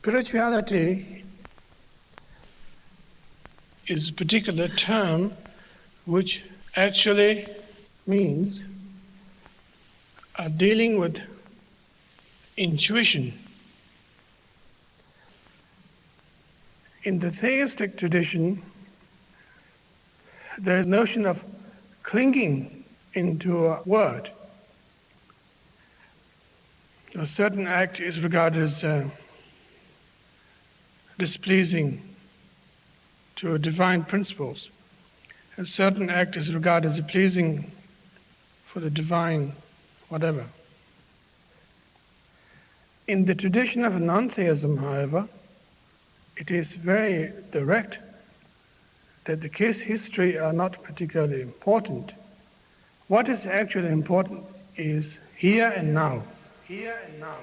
Spirituality is a particular term which actually means dealing with intuition. In the theistic tradition, there is a notion of clinging into a word. A certain act is regarded as displeasing to divine principles. A certain act is regarded as pleasing for the divine whatever. In the tradition of non-theism, however, it is very direct that the case history are not particularly important. What is actually important is here and now. Here and now.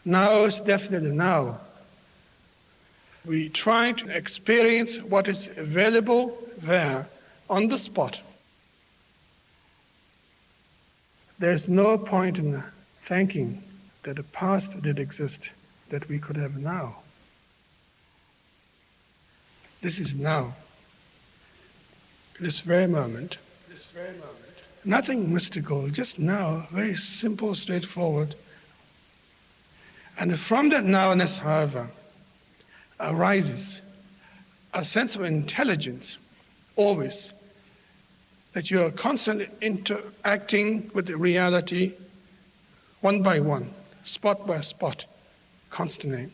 Now is definitely now. We try to experience what is available there on the spot. There's no point in thinking that the past did exist that we could have now. This is now. This very moment. Nothing mystical, just now, very simple, straightforward. And from that nowness, however, arises a sense of intelligence, always, that you are constantly interacting with the reality one by one, spot by spot, constantly.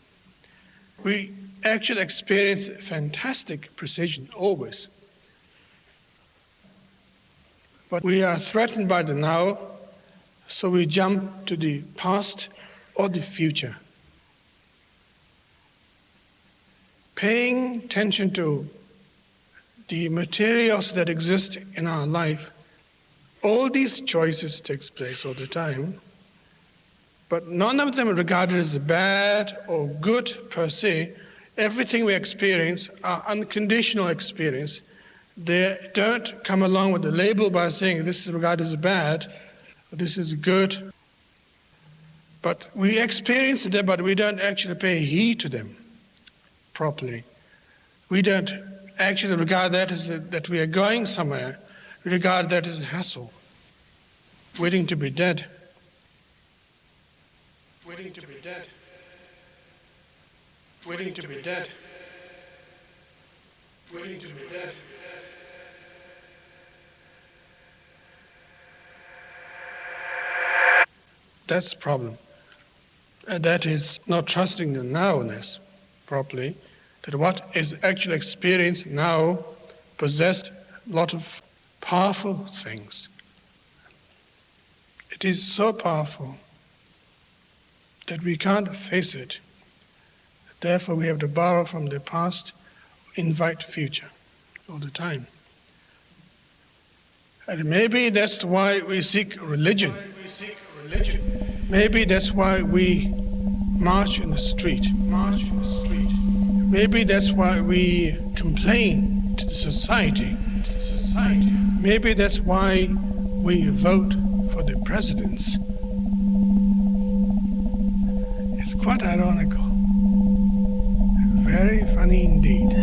We actually experience fantastic precision, always. But we are threatened by the now, so we jump to the past or the future. Paying attention to the materials that exist in our life, all these choices takes place all the time, but none of them are regarded as bad or good per se. Everything we experience are unconditional experience. They don't come along with a label by saying this is regarded as bad, or this is good. But we experience them, but we don't actually pay heed to them properly. We don't actually regard that as that we are going somewhere. We regard that as a hassle, waiting to be dead. Waiting to be dead. Waiting to be dead. Waiting to be dead. That's the problem. And that is not trusting the nowness properly, that what is actually experienced now possessed a lot of powerful things. It is so powerful that we can't face it. Therefore, we have to borrow from the past, invite future all the time. And maybe that's why we seek religion. Maybe that's why we march in the street. Maybe that's why we complain to the society. Maybe that's why we vote for the presidents. It's quite ironical. Very funny indeed.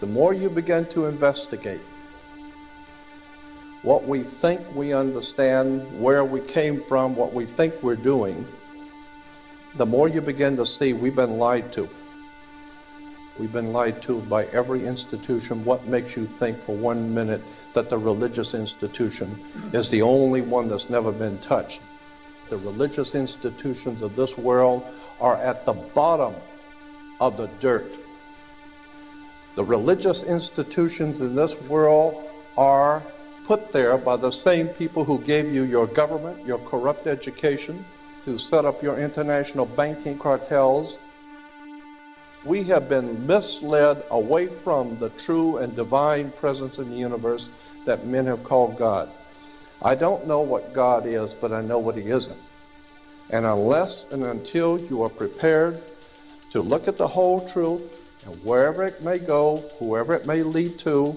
the more you begin to investigate what we think we understand, where we came from, what we think we're doing, the more you begin to see we've been lied to. We've been lied to by every institution. What makes you think for 1 minute that the religious institution is the only one that's never been touched? The religious institutions of this world are at the bottom of the dirt. The religious institutions in this world are put there by the same people who gave you your government, your corrupt education, who set up your international banking cartels. We have been misled away from the true and divine presence in the universe that men have called God. I don't know what God is, but I know what He isn't. And unless and until you are prepared to look at the whole truth, and wherever it may go, whoever it may lead to,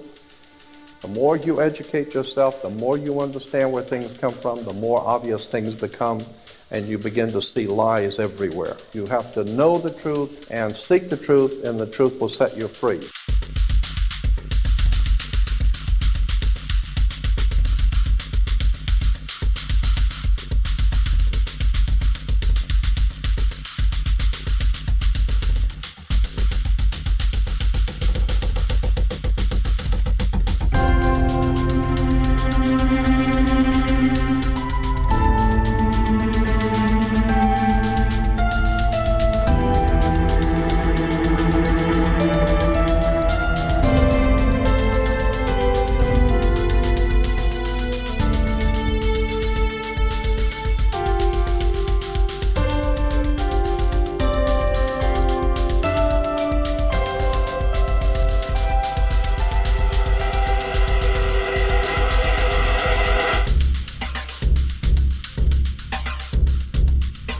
the more you educate yourself, the more you understand where things come from, the more obvious things become, and you begin to see lies everywhere. You have to know the truth and seek the truth, and the truth will set you free.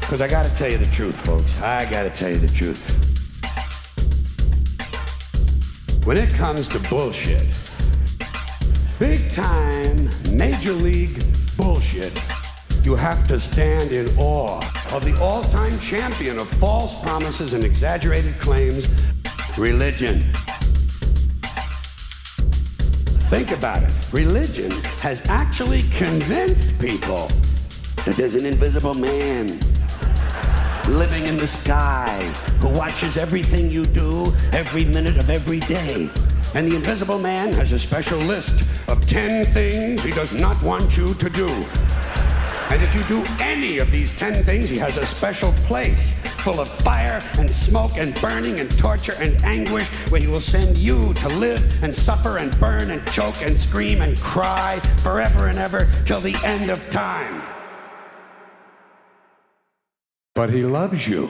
Because I got to tell you the truth, folks. I got to tell you the truth. When it comes to bullshit, big time, major league bullshit, you have to stand in awe of the all-time champion of false promises and exaggerated claims, religion. Think about it. Religion has actually convinced people that there's an invisible man living in the sky who watches everything you do every minute of every day. And the invisible man has a special list of 10 things he does not want you to do. And if you do any of these 10 things, he has a special place full of fire and smoke and burning and torture and anguish where he will send you to live and suffer and burn and choke and scream and cry forever and ever till the end of time. But he loves you.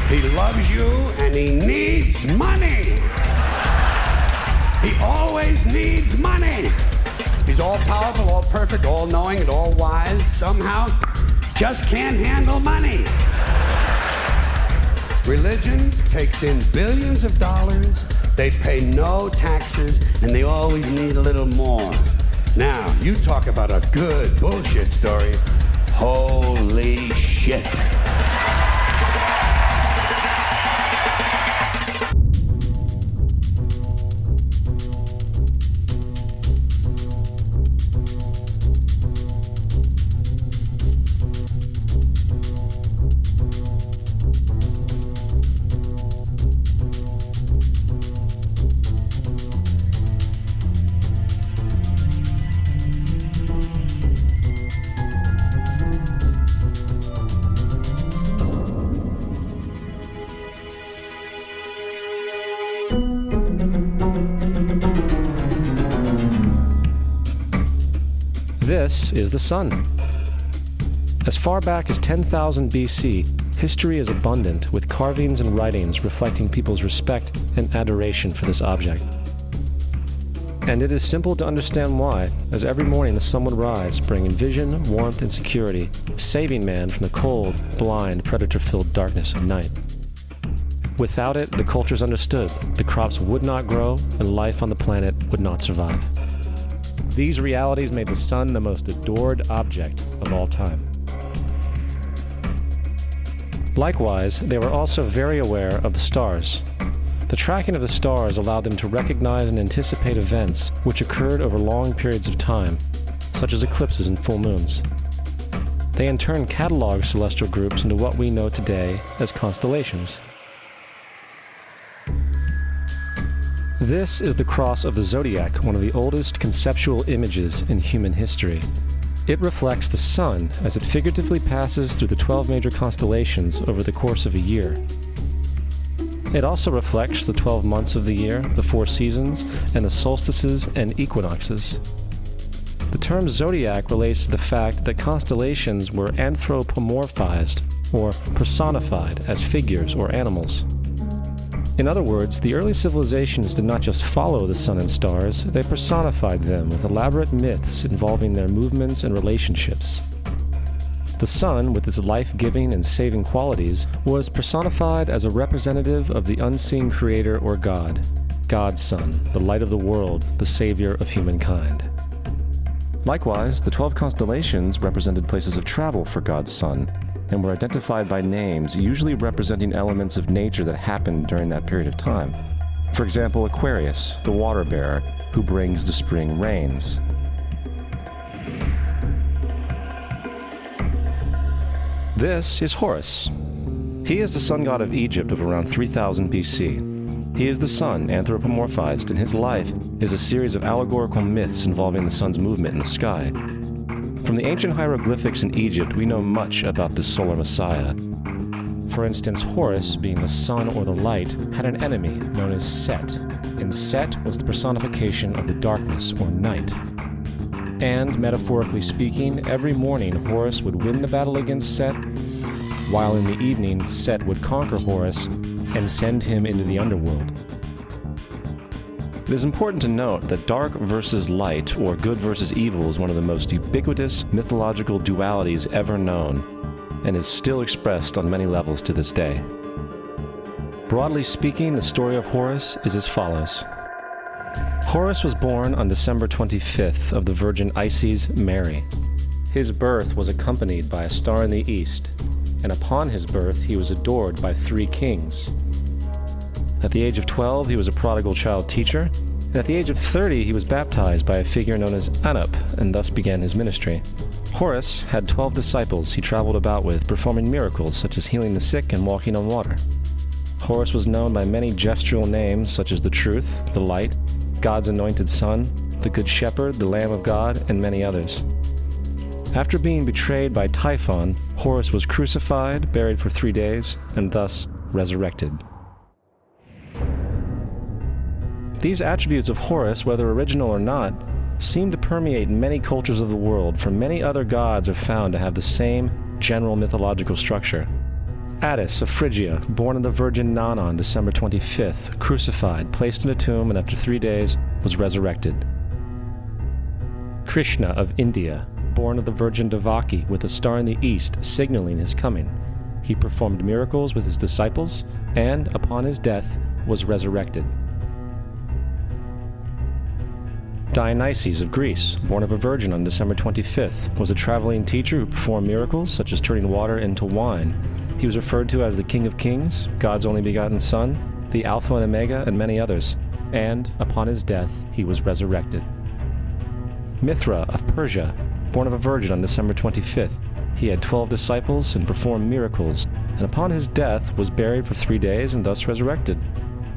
He loves you and he needs money. He always needs money. He's all powerful, all perfect, all knowing, and all wise. Somehow, just can't handle money. Religion takes in billions of dollars, they pay no taxes, and they always need a little more. Now, you talk about a good bullshit story. Holy shit. This is the sun. As far back as 10,000 BC, history is abundant with carvings and writings reflecting people's respect and adoration for this object. And it is simple to understand why, as every morning the sun would rise, bringing vision, warmth, and security, saving man from the cold, blind, predator-filled darkness of night. Without it, the cultures understood the crops would not grow and life on the planet would not survive. These realities made the sun the most adored object of all time. Likewise, they were also very aware of the stars. The tracking of the stars allowed them to recognize and anticipate events which occurred over long periods of time, such as eclipses and full moons. They in turn cataloged celestial groups into what we know today as constellations. This is the cross of the zodiac, one of the oldest conceptual images in human history. It reflects the sun as it figuratively passes through the 12 major constellations over the course of a year. It also reflects the 12 months of the year, the 4 seasons, and the solstices and equinoxes. The term zodiac relates to the fact that constellations were anthropomorphized, or personified, as figures or animals. In other words, the early civilizations did not just follow the sun and stars, they personified them with elaborate myths involving their movements and relationships. The sun, with its life-giving and saving qualities, was personified as a representative of the unseen creator or God, God's Son, the light of the world, the savior of humankind. Likewise, the 12 constellations represented places of travel for God's Son, and were identified by names, usually representing elements of nature that happened during that period of time. For example, Aquarius, the water bearer, who brings the spring rains. This is Horus. He is the sun god of Egypt of around 3000 BC. He is the sun anthropomorphized, and his life is a series of allegorical myths involving the sun's movement in the sky. From the ancient hieroglyphics in Egypt, we know much about this solar messiah. For instance, Horus, being the sun or the light, had an enemy known as Set, and Set was the personification of the darkness or night. And, metaphorically speaking, every morning Horus would win the battle against Set, while in the evening Set would conquer Horus and send him into the underworld. It is important to note that dark versus light, or good versus evil, is one of the most ubiquitous mythological dualities ever known, and is still expressed on many levels to this day. Broadly speaking, the story of Horus is as follows. Horus was born on December 25th of the Virgin Isis Mary. His birth was accompanied by a star in the east, and upon his birth he was adored by 3 kings. At the age of 12, he was a prodigal child teacher, and at the age of 30, he was baptized by a figure known as Anup, and thus began his ministry. Horus had 12 disciples he traveled about with, performing miracles such as healing the sick and walking on water. Horus was known by many gestural names such as the Truth, the Light, God's Anointed Son, the Good Shepherd, the Lamb of God, and many others. After being betrayed by Typhon, Horus was crucified, buried for 3 days, and thus resurrected. These attributes of Horus, whether original or not, seem to permeate many cultures of the world, for many other gods are found to have the same general mythological structure. Attis of Phrygia, born of the Virgin Nana on December 25th, crucified, placed in a tomb, and after 3 days was resurrected. Krishna of India, born of the Virgin Devaki, with a star in the east signaling his coming. He performed miracles with his disciples, and, upon his death, was resurrected. Dionysus of Greece, born of a virgin on December 25th, was a traveling teacher who performed miracles such as turning water into wine. He was referred to as the King of Kings, God's only begotten Son, the Alpha and Omega, and many others. And, upon his death, he was resurrected. Mithra of Persia, born of a virgin on December 25th, he had 12 disciples and performed miracles, and upon his death was buried for 3 days and thus resurrected.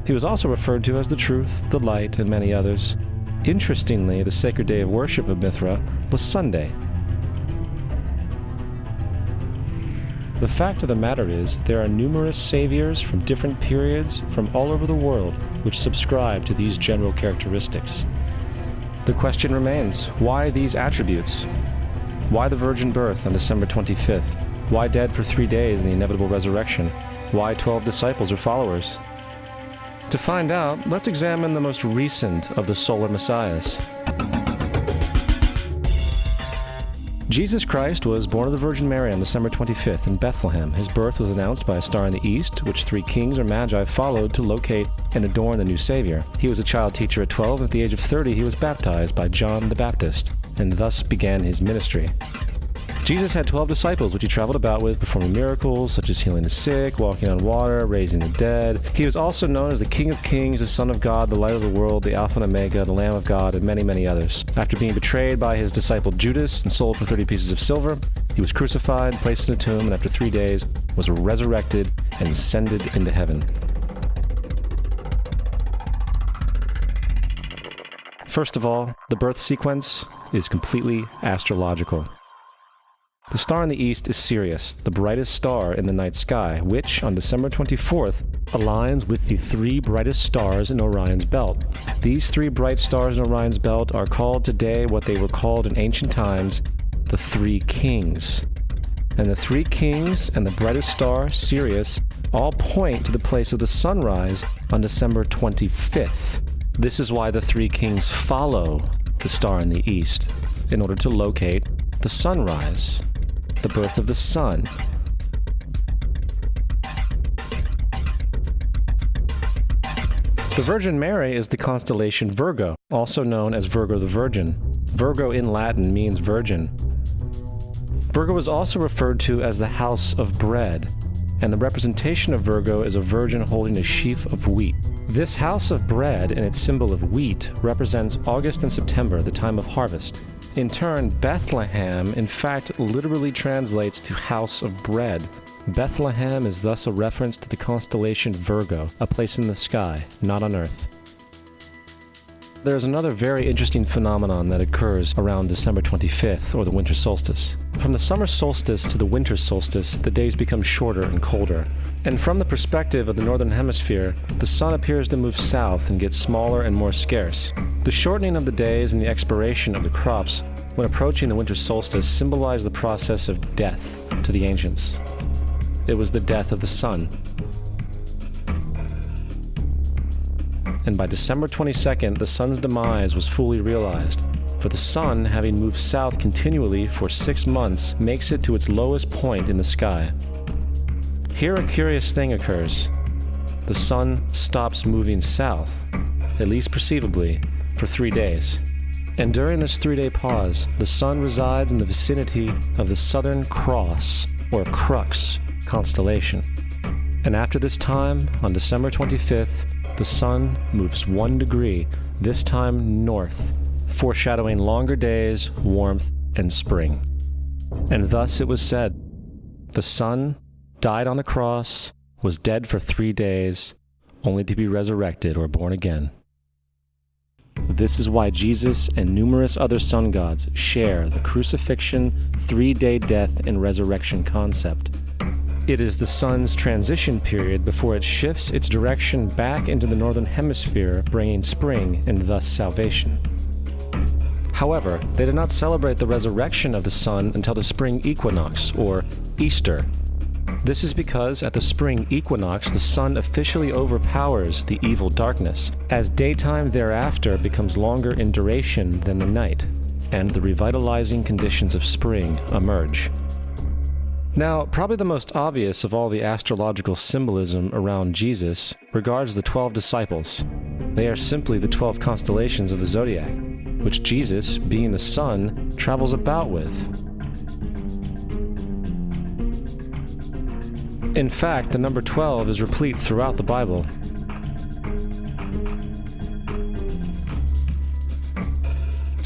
He was also referred to as the Truth, the Light, and many others. Interestingly, the sacred day of worship of Mithra was Sunday. The fact of the matter is, there are numerous saviors from different periods from all over the world which subscribe to these general characteristics. The question remains, why these attributes? Why the virgin birth on December 25th? Why dead for 3 days in the inevitable resurrection? Why 12 disciples or followers? To find out, let's examine the most recent of the solar messiahs. Jesus Christ was born of the Virgin Mary on December 25th in Bethlehem. His birth was announced by a star in the east, which 3 kings or magi followed to locate and adorn the new Savior. He was a child teacher at 12, and at the age of 30 he was baptized by John the Baptist, and thus began his ministry. Jesus had 12 disciples, which he traveled about with, performing miracles such as healing the sick, walking on water, raising the dead. He was also known as the King of Kings, the Son of God, the Light of the World, the Alpha and Omega, the Lamb of God, and many, many others. After being betrayed by his disciple Judas and sold for 30 pieces of silver, he was crucified, placed in a tomb, and after 3 days was resurrected and ascended into heaven. First of all, the birth sequence is completely astrological. The star in the east is Sirius, the brightest star in the night sky, which, on December 24th, aligns with the 3 brightest stars in Orion's belt. These 3 bright stars in Orion's belt are called today what they were called in ancient times, the 3 kings. And the 3 kings and the brightest star, Sirius, all point to the place of the sunrise on December 25th. This is why the 3 kings follow the star in the east, in order to locate the sunrise, the birth of the sun. The Virgin Mary is the constellation Virgo, also known as Virgo the Virgin. Virgo in Latin means virgin. Virgo is also referred to as the house of bread, and the representation of Virgo is a virgin holding a sheaf of wheat. This house of bread and its symbol of wheat represents August and September, the time of harvest. In turn, Bethlehem, in fact, literally translates to house of bread. Bethlehem is thus a reference to the constellation Virgo, a place in the sky, not on Earth. There's another very interesting phenomenon that occurs around December 25th, or the winter solstice. From the summer solstice to the winter solstice, the days become shorter and colder. And from the perspective of the northern hemisphere, the sun appears to move south and get smaller and more scarce. The shortening of the days and the expiration of the crops when approaching the winter solstice symbolize the process of death to the ancients. It was the death of the sun. And by December 22nd, the sun's demise was fully realized, for the sun, having moved south continually for 6 months, makes it to its lowest point in the sky. Here a curious thing occurs. The sun stops moving south, at least perceivably, for 3 days. And during this 3-day pause, the sun resides in the vicinity of the Southern Cross, or Crux, constellation. And after this time, on December 25th, the sun moves 1 degree, this time north, foreshadowing longer days, warmth, and spring. And thus it was said, the sun died on the cross, was dead for 3 days, only to be resurrected or born again. This is why Jesus and numerous other sun gods share the crucifixion, 3-day death, and resurrection concept. It is the sun's transition period before it shifts its direction back into the northern hemisphere, bringing spring and thus salvation. However, they did not celebrate the resurrection of the sun until the spring equinox, or Easter. This is because at the spring equinox, the sun officially overpowers the evil darkness, as daytime thereafter becomes longer in duration than the night, and the revitalizing conditions of spring emerge. Now, probably the most obvious of all the astrological symbolism around Jesus regards the 12 disciples. They are simply the 12 constellations of the zodiac, which Jesus, being the sun, travels about with. In fact, the number 12 is replete throughout the Bible.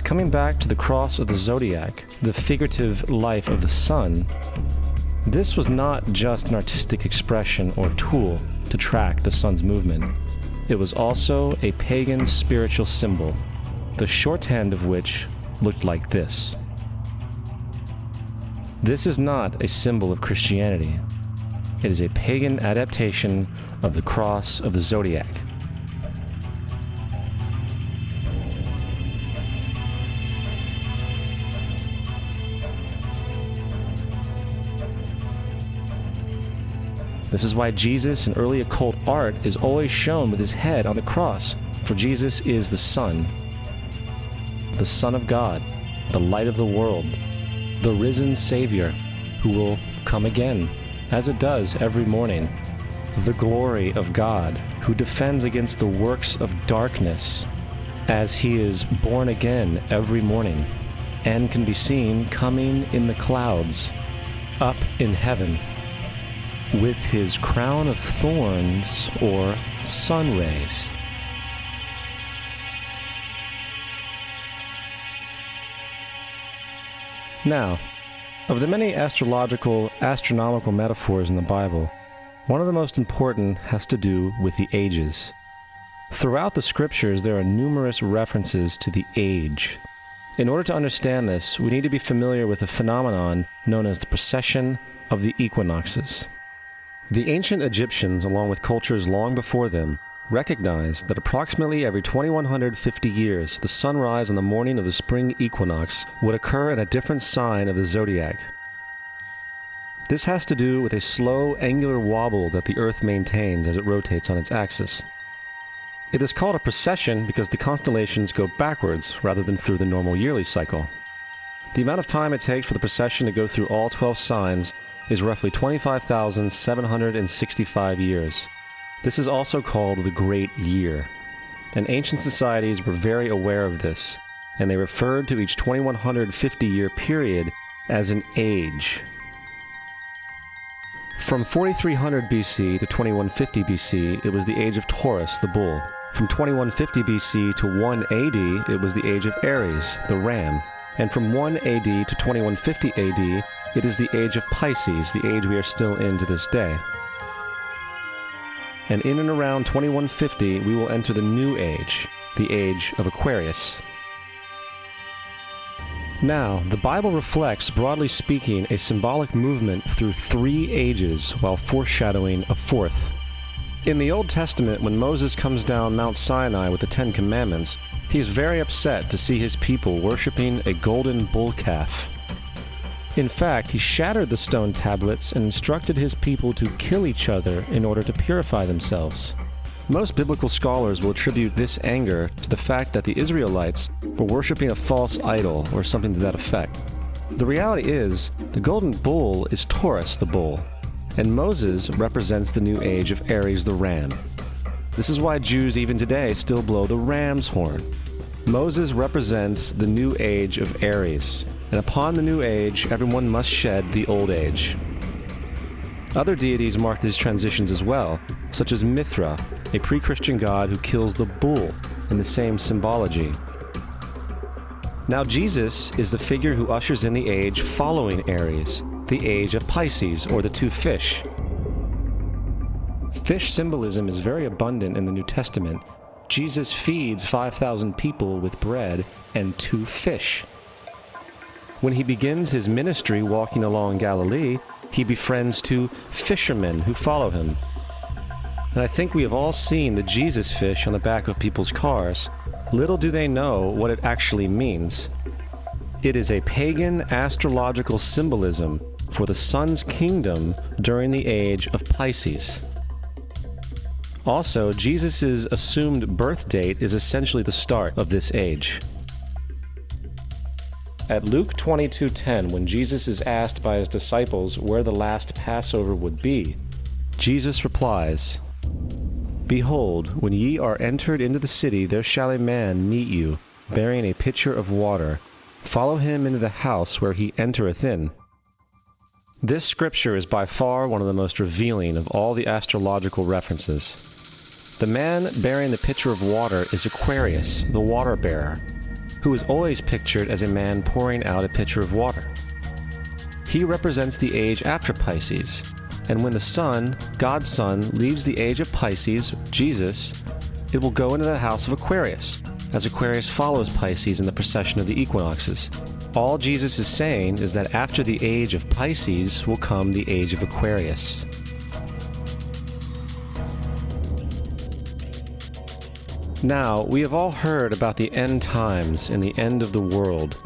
Coming back to the cross of the zodiac, the figurative life of the sun, this was not just an artistic expression or tool to track the sun's movement. It was also a pagan spiritual symbol, the shorthand of which looked like this. This is not a symbol of Christianity. It is a pagan adaptation of the cross of the zodiac. This is why Jesus in early occult art is always shown with his head on the cross, for Jesus is the Son of God, the light of the world, the risen Savior, who will come again, as it does every morning. The glory of God, who defends against the works of darkness, as he is born again every morning, and can be seen coming in the clouds, up in heaven, with his crown of thorns or sun rays. Now, of the many astronomical metaphors in the Bible, one of the most important has to do with the ages. Throughout the scriptures, there are numerous references to the age. In order to understand this, we need to be familiar with a phenomenon known as the precession of the equinoxes. The ancient Egyptians, along with cultures long before them, recognized that approximately every 2150 years, the sunrise on the morning of the spring equinox would occur in a different sign of the zodiac. This has to do with a slow, angular wobble that the Earth maintains as it rotates on its axis. It is called a precession because the constellations go backwards rather than through the normal yearly cycle. The amount of time it takes for the precession to go through all 12 signs is roughly 25,765 years. This is also called the Great Year, and ancient societies were very aware of this, and they referred to each 2150-year period as an age. From 4300 BC to 2150 BC, it was the age of Taurus, the bull. From 2150 BC to 1 AD, it was the age of Aries, the ram. And from 1 AD to 2150 AD, it is the age of Pisces, the age we are still in to this day. And in and around 2150, we will enter the new age, the age of Aquarius. Now, the Bible reflects, broadly speaking, a symbolic movement through 3 ages while foreshadowing a 4th. In the Old Testament, when Moses comes down Mount Sinai with the 10 Commandments, he is very upset to see his people worshiping a golden bull calf. In fact, he shattered the stone tablets and instructed his people to kill each other in order to purify themselves. Most biblical scholars will attribute this anger to the fact that the Israelites were worshiping a false idol or something to that effect. The reality is, the golden bull is Taurus the bull, and Moses represents the new age of Aries the ram. This is why Jews even today still blow the ram's horn. Moses represents the new age of Aries, and upon the new age, everyone must shed the old age. Other deities mark these transitions as well, such as Mithra, a pre-Christian god who kills the bull in the same symbology. Now Jesus is the figure who ushers in the age following Aries, the age of Pisces, or the 2 fish. Fish symbolism is very abundant in the New Testament. Jesus feeds 5,000 people with bread and 2 fish. When he begins his ministry walking along Galilee, he befriends 2 fishermen who follow him. And I think we have all seen the Jesus fish on the back of people's cars. Little do they know what it actually means. It is a pagan astrological symbolism for the sun's kingdom during the age of Pisces. Also, Jesus' assumed birth date is essentially the start of this age. At Luke 22:10, when Jesus is asked by his disciples where the last Passover would be, Jesus replies, "Behold, when ye are entered into the city, there shall a man meet you, bearing a pitcher of water. Follow him into the house where he entereth in." This scripture is by far one of the most revealing of all the astrological references. The man bearing the pitcher of water is Aquarius, the water bearer, who is always pictured as a man pouring out a pitcher of water. He represents the age after Pisces, and when the sun, God's Son, leaves the age of Pisces, Jesus, it will go into the house of Aquarius, as Aquarius follows Pisces in the precession of the equinoxes. All Jesus is saying is that after the age of Pisces will come the age of Aquarius. Now, we have all heard about the end times and the end of the world.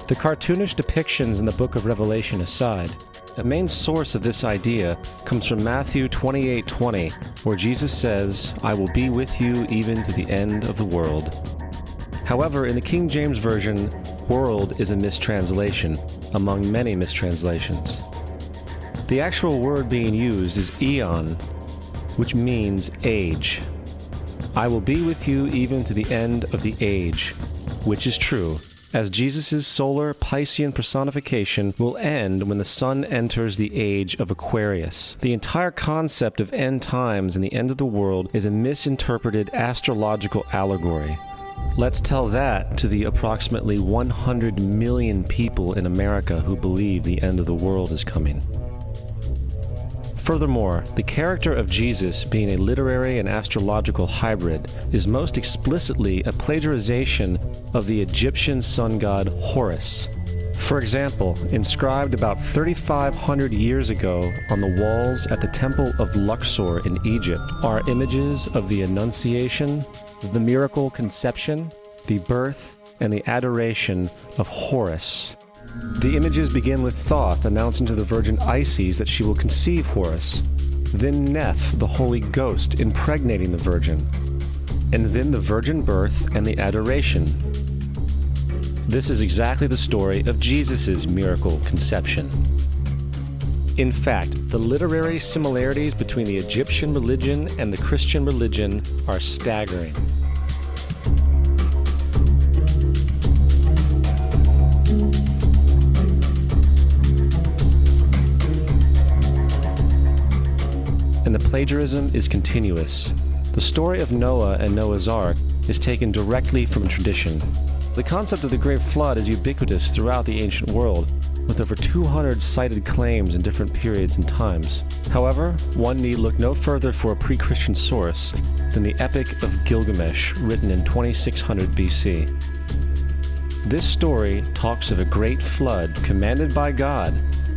The cartoonish depictions in the book of Revelation aside, a main source of this idea comes from Matthew 28:20, where Jesus says, "I will be with you even to the end of the world." However, in the King James Version, world is a mistranslation, among many mistranslations. The actual word being used is eon, which means age. I will be with you even to the end of the age, which is true, as Jesus' solar Piscean personification will end when the sun enters the age of Aquarius. The entire concept of end times and the end of the world is a misinterpreted astrological allegory. Let's tell that to the approximately 100 million people in America who believe the end of the world is coming. Furthermore, the character of Jesus being a literary and astrological hybrid is most explicitly a plagiarization of the Egyptian sun god Horus. For example, inscribed about 3,500 years ago on the walls at the Temple of Luxor in Egypt are images of the Annunciation, the miracle conception, the birth, and the adoration of Horus. The images begin with Thoth announcing to the Virgin Isis that she will conceive Horus, then Neph, the Holy Ghost, impregnating the Virgin, and then the virgin birth and the adoration. This is exactly the story of Jesus' miracle conception. In fact, the literary similarities between the Egyptian religion and the Christian religion are staggering. And the plagiarism is continuous. The story of Noah and Noah's Ark is taken directly from tradition. The concept of the Great Flood is ubiquitous throughout the ancient world, with over 200 cited claims in different periods and times. However, one need look no further for a pre-Christian source than the Epic of Gilgamesh, written in 2600 BC. This story talks of a great flood commanded by God,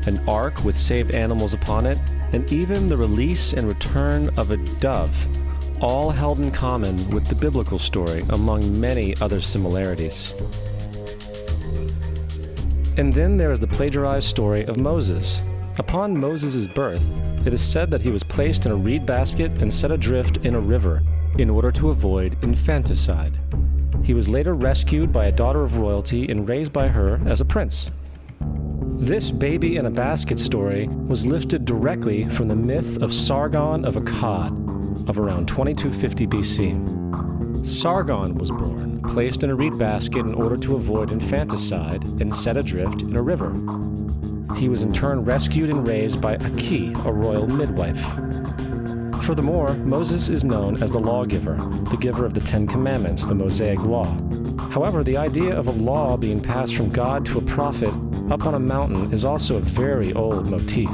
an ark with saved animals upon it, and even the release and return of a dove, all held in common with the biblical story among many other similarities. And then there is the plagiarized story of Moses. Upon Moses' birth, it is said that he was placed in a reed basket and set adrift in a river in order to avoid infanticide. He was later rescued by a daughter of royalty and raised by her as a prince. This baby in a basket story was lifted directly from the myth of Sargon of Akkad of around 2250 BC. Sargon was born, placed in a reed basket in order to avoid infanticide, and set adrift in a river. He was in turn rescued and raised by Aki, a royal midwife. Furthermore, Moses is known as the lawgiver, the giver of the Ten Commandments, the Mosaic Law. However, the idea of a law being passed from God to a prophet up on a mountain is also a very old motif.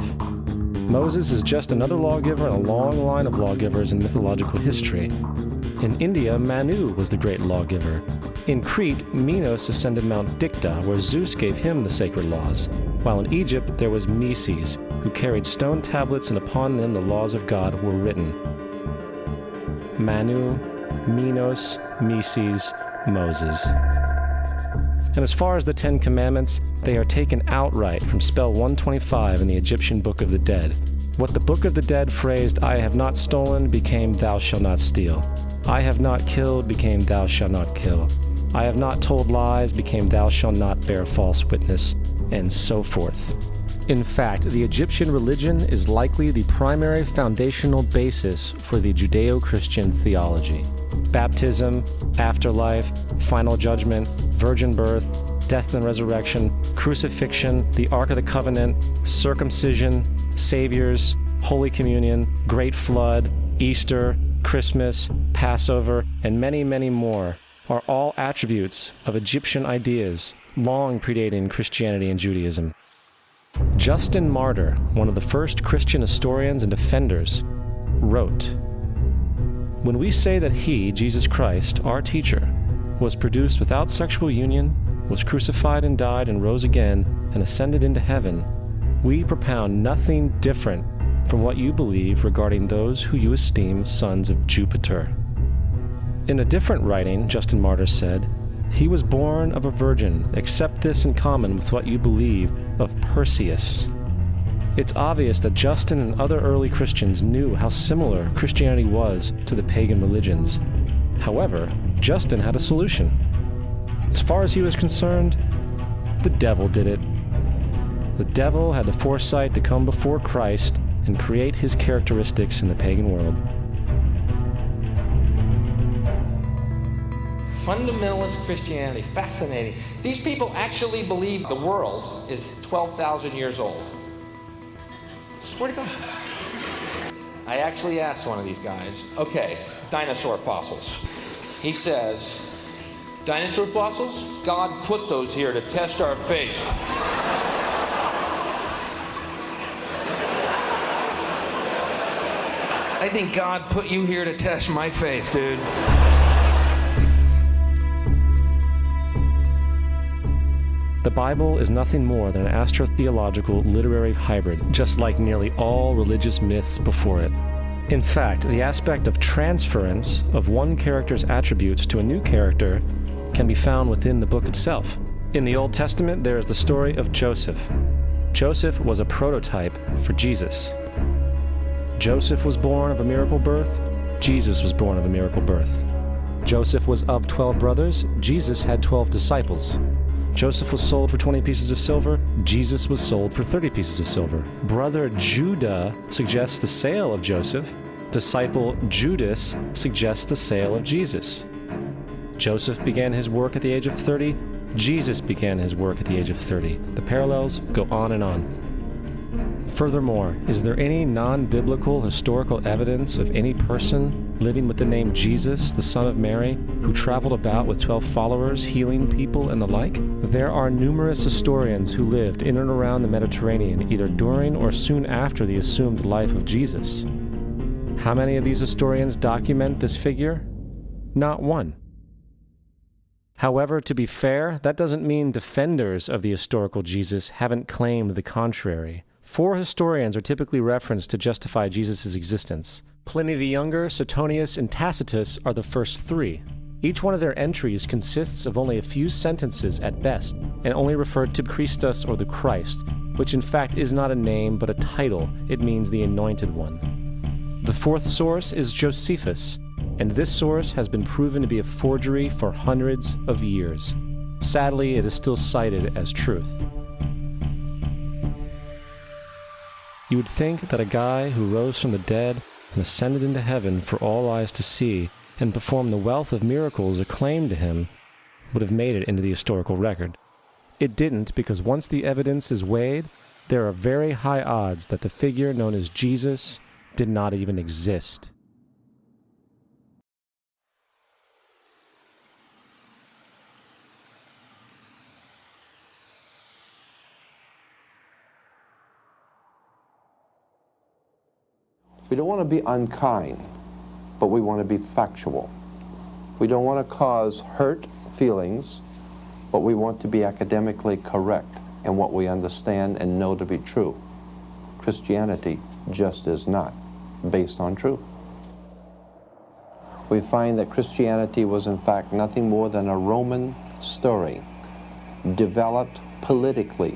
Moses is just another lawgiver in a long line of lawgivers in mythological history. In India, Manu was the great lawgiver. In Crete, Minos ascended Mount Dicta, where Zeus gave him the sacred laws, while in Egypt there was Meses, who carried stone tablets and upon them the laws of God were written. Manu, Minos, Meses, Moses. And as far as the Ten Commandments, they are taken outright from spell 125 in the Egyptian Book of the Dead. What the Book of the Dead phrased, "I have not stolen," became "Thou shalt not steal." "I have not killed," became "Thou shalt not kill." "I have not told lies," became "Thou shalt not bear false witness," and so forth. In fact, the Egyptian religion is likely the primary foundational basis for the Judeo-Christian theology. Baptism, afterlife, final judgment, virgin birth, death and resurrection, crucifixion, the Ark of the Covenant, circumcision, saviors, Holy Communion, Great Flood, Easter, Christmas, Passover, and many, many more are all attributes of Egyptian ideas long predating Christianity and Judaism. Justin Martyr, one of the first Christian historians and defenders, wrote, "When we say that he, Jesus Christ, our teacher, was produced without sexual union, was crucified and died and rose again and ascended into heaven, we propound nothing different from what you believe regarding those who you esteem sons of Jupiter." In a different writing, Justin Martyr said, "He was born of a virgin, except this in common with what you believe of Perseus." It's obvious that Justin and other early Christians knew how similar Christianity was to the pagan religions. However, Justin had a solution. As far as he was concerned, the devil did it. The devil had the foresight to come before Christ and create his characteristics in the pagan world. Fundamentalist Christianity, fascinating. These people actually believe the world is 12,000 years old. Swear to God. I actually asked one of these guys, okay, dinosaur fossils. He says, dinosaur fossils? God put those here to test our faith. I think God put you here to test my faith, dude. The Bible is nothing more than an astrotheological literary hybrid, just like nearly all religious myths before it. In fact, the aspect of transference of one character's attributes to a new character can be found within the book itself. In the Old Testament, there is the story of Joseph. Joseph was a prototype for Jesus. Joseph was born of a miracle birth. Jesus was born of a miracle birth. Joseph was of 12 brothers. Jesus had 12 disciples. Joseph was sold for 20 pieces of silver. Jesus was sold for 30 pieces of silver. Brother Judah suggests the sale of Joseph. Disciple Judas suggests the sale of Jesus. Joseph began his work at the age of 30. Jesus began his work at the age of 30. The parallels go on and on. Furthermore, is there any non-biblical historical evidence of any person living with the name Jesus, the son of Mary, who traveled about with 12 followers, healing people and the like? There are numerous historians who lived in and around the Mediterranean, either during or soon after the assumed life of Jesus. How many of these historians document this figure? Not one. However, to be fair, that doesn't mean defenders of the historical Jesus haven't claimed the contrary. 4 historians are typically referenced to justify Jesus' existence. Pliny the Younger, Suetonius, and Tacitus are the first 3. Each one of their entries consists of only a few sentences at best, and only refer to Christus or the Christ, which in fact is not a name but a title. It means the Anointed One. The 4th source is Josephus, and this source has been proven to be a forgery for hundreds of years. Sadly, it is still cited as truth. You would think that a guy who rose from the dead and ascended into heaven for all eyes to see and performed the wealth of miracles acclaimed to him would have made it into the historical record. It didn't, because once the evidence is weighed, there are very high odds that the figure known as Jesus did not even exist. We don't want to be unkind, but we want to be factual. We don't want to cause hurt feelings, but we want to be academically correct in what we understand and know to be true. Christianity just is not based on truth. We find that Christianity was in fact nothing more than a Roman story, developed politically.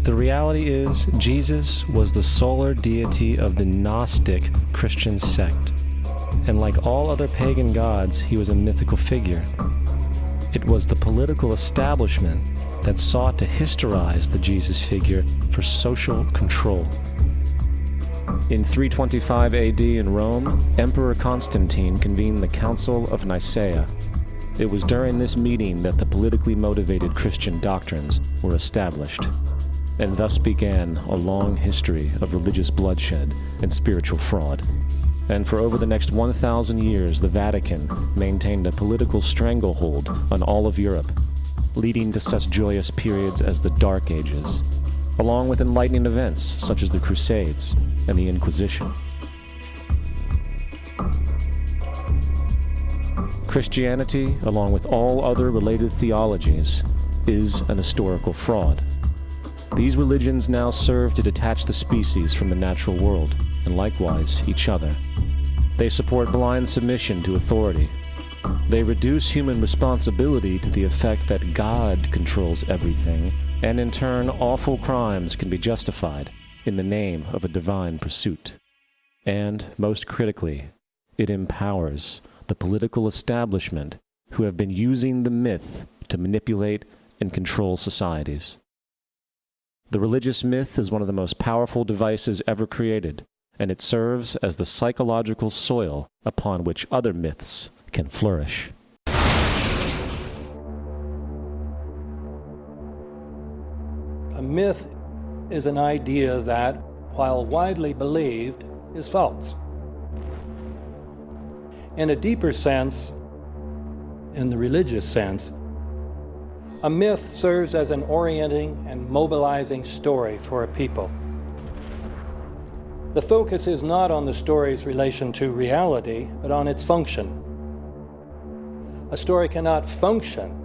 The reality is, Jesus was the solar deity of the Gnostic Christian sect, and like all other pagan gods, he was a mythical figure. It was the political establishment that sought to historize the Jesus figure for social control. In 325 AD in Rome, Emperor Constantine convened the Council of Nicaea. It was during this meeting that the politically motivated Christian doctrines were established. And thus began a long history of religious bloodshed and spiritual fraud. And for over the next 1,000 years, the Vatican maintained a political stranglehold on all of Europe, leading to such joyous periods as the Dark Ages, along with enlightening events such as the Crusades and the Inquisition. Christianity, along with all other related theologies, is an historical fraud. These religions now serve to detach the species from the natural world, and likewise each other. They support blind submission to authority. They reduce human responsibility to the effect that God controls everything, and in turn awful crimes can be justified in the name of a divine pursuit. And, most critically, it empowers the political establishment who have been using the myth to manipulate and control societies. The religious myth is one of the most powerful devices ever created, and it serves as the psychological soil upon which other myths can flourish. A myth is an idea that, while widely believed, is false. In a deeper sense, in the religious sense, a myth serves as an orienting and mobilizing story for a people. The focus is not on the story's relation to reality, but on its function. A story cannot function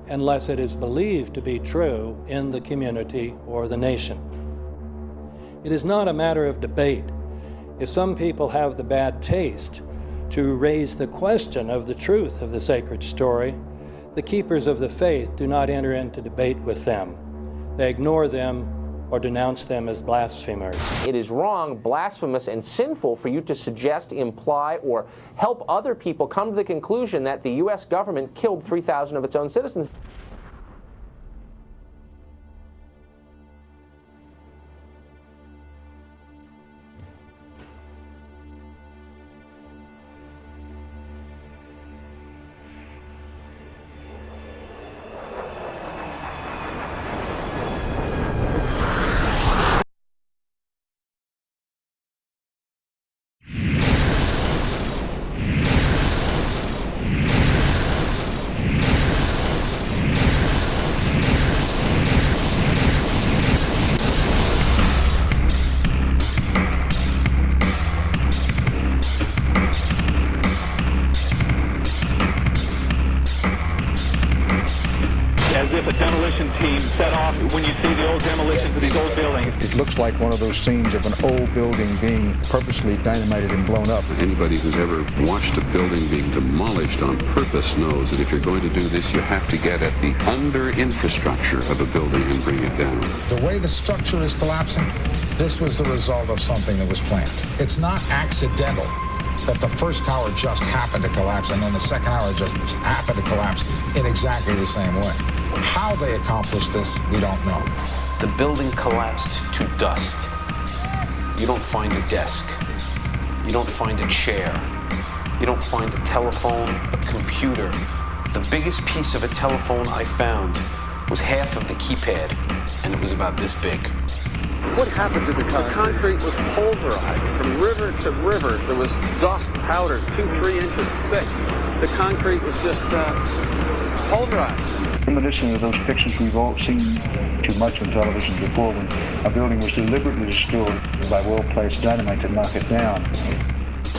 unless it is believed to be true in the community or the nation. It is not a matter of debate. If some people have the bad taste to raise the question of the truth of the sacred story, the keepers of the faith do not enter into debate with them. They ignore them or denounce them as blasphemers. It is wrong, blasphemous, and sinful for you to suggest, imply, or help other people come to the conclusion that the U.S. government killed 3,000 of its own citizens. As if a demolition team set off when you see the old demolitions of these old buildings. It looks like one of those scenes of an old building being purposely dynamited and blown up. Anybody who's ever watched a building being demolished on purpose knows that if you're going to do this, you have to get at the under-infrastructure of a building and bring it down. The way the structure is collapsing, this was the result of something that was planned. It's not accidental that the first tower just happened to collapse and then the second tower just happened to collapse in exactly the same way. How they accomplished this, we don't know. The building collapsed to dust. You don't find a desk. You don't find a chair. You don't find a telephone, a computer. The biggest piece of a telephone I found was half of the keypad, and it was about this big. What happened to the concrete? The concrete was pulverized from river to river. There was dust powder 2-3 inches thick. The concrete was just pulverized. Reminiscent of those pictures we've all seen too much on television before, when a building was deliberately destroyed by well-placed dynamite to knock it down.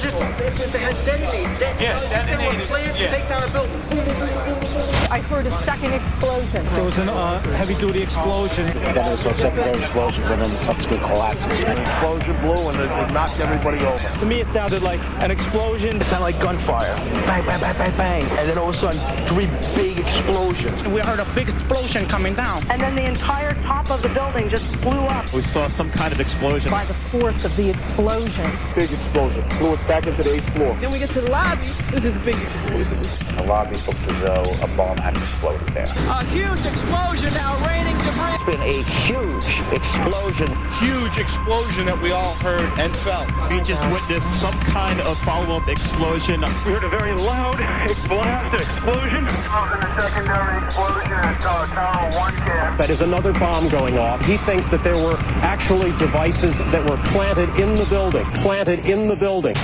If they had detonated, they were planned to take down a building. Boom, boom, boom, boom, boom. I heard a second explosion. There was a heavy-duty explosion. Then there was some secondary explosions and then subsequent collapses. An explosion blew and it knocked everybody over. To me, it sounded like an explosion. It sounded like gunfire. Bang, bang, bang, bang, bang. And then all of a sudden, 3 big explosions. We heard a big explosion coming down. And then the entire top of the building just blew up. We saw some kind of explosion. By the force of the explosions. Big explosion. Blew us back into the 8th floor. Then we get to the lobby. This is a big explosion. The lobby looked as though a bomb had exploded there. A huge explosion now, raining debris. It's been a huge explosion. Huge explosion that we all heard and felt. We just witnessed some kind of follow-up explosion. We heard a very loud blast explosion. A secondary explosion at Tower 1 camp. That is another bomb going off. He thinks that there were actually devices that were planted in the building. Planted in the building.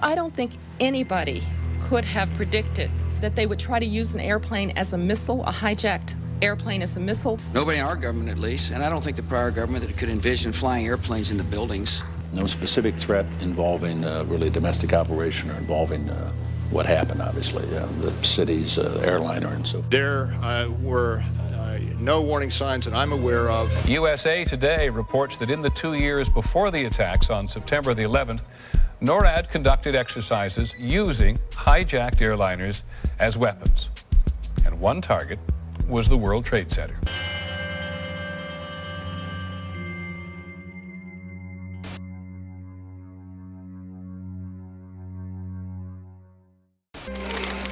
I don't think anybody could have predicted that they would try to use an airplane as a missile, a hijacked airplane as a missile. Nobody in our government, at least, and I don't think the prior government that could envision flying airplanes into buildings. No specific threat involving really domestic operation or involving what happened, obviously, the city's airliner and so forth. There were no warning signs that I'm aware of. USA Today reports that in the 2 years before the attacks on September the 11th, NORAD conducted exercises using hijacked airliners as weapons. And one target was the World Trade Center.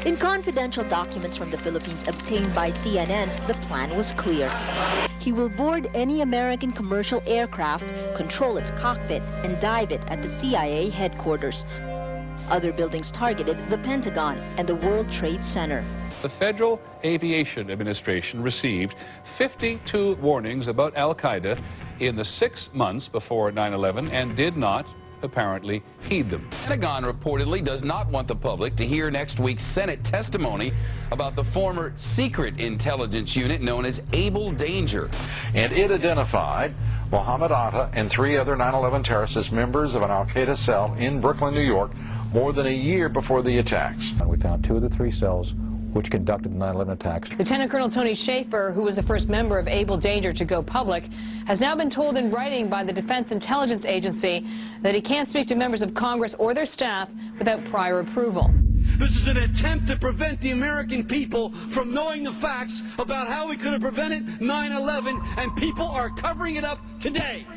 In confidential documents from the Philippines obtained by CNN, the plan was clear. He will board any American commercial aircraft, control its cockpit, and dive it at the CIA headquarters. Other buildings targeted the Pentagon and the World Trade Center. The Federal Aviation Administration received 52 warnings about Al-Qaeda in the 6 months before 9/11 and did not apparently heed them. The Pentagon reportedly does not want the public to hear next week's Senate testimony about the former secret intelligence unit known as Able Danger. And it identified Mohammed Atta and 3 other 9/11 terrorists as members of an al-Qaeda cell in Brooklyn, New York, more than a year before the attacks. And we found 2 of the 3 cells which conducted the 9/11 attacks. Lieutenant Colonel Tony Schaefer, who was the first member of Able Danger to go public, has now been told in writing by the Defense Intelligence Agency that he can't speak to members of Congress or their staff without prior approval. This is an attempt to prevent the American people from knowing the facts about how we could have prevented 9/11, and people are covering it up today.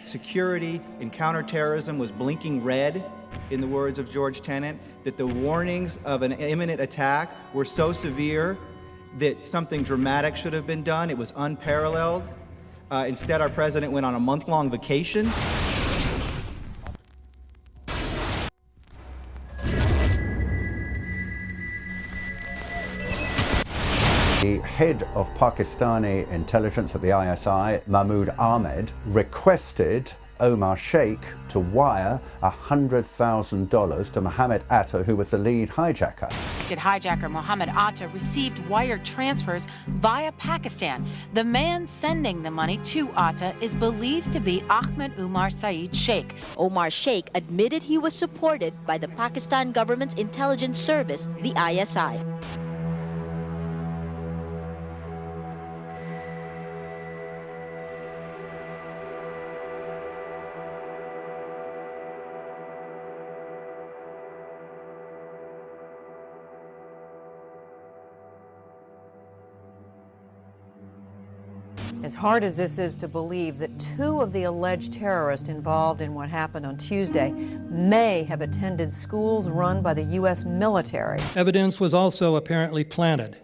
Security in counterterrorism was blinking red, in the words of George Tenet, that the warnings of an imminent attack were so severe that something dramatic should have been done. It was unparalleled. Instead, our president went on a month-long vacation. The head of Pakistani intelligence at the ISI, Mahmoud Ahmed, requested Omar Sheikh to wire $100,000 to Mohammed Atta, who was the lead hijacker. Hijacker Mohammed Atta received wire transfers via Pakistan. The man sending the money to Atta is believed to be Ahmed Umar Saeed Sheikh. Omar Sheikh admitted he was supported by the Pakistan government's intelligence service, the ISI. As hard as this is to believe that 2 of the alleged terrorists involved in what happened on Tuesday may have attended schools run by the U.S. military. Evidence was also apparently planted.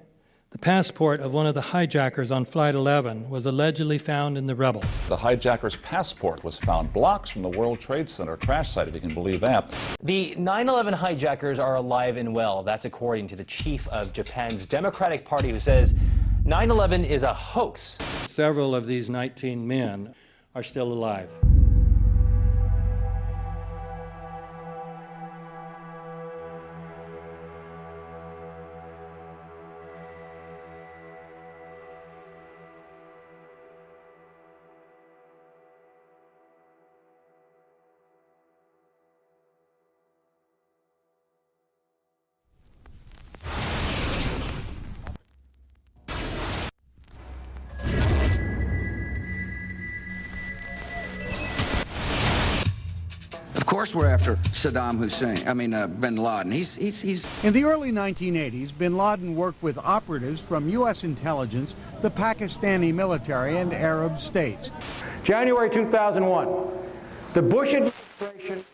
The passport of one of the hijackers on Flight 11 was allegedly found in the rubble. The hijacker's passport was found blocks from the World Trade Center crash site, if you can believe that. The 9/11 hijackers are alive and well. That's according to the chief of Japan's Democratic Party, who says 9/11 is a hoax. Several of these 19 men are still alive. Of course we're after Saddam Hussein, bin Laden. He's... In the early 1980s, bin Laden worked with operatives from U.S. intelligence, the Pakistani military, and Arab states. January 2001, the Bush administration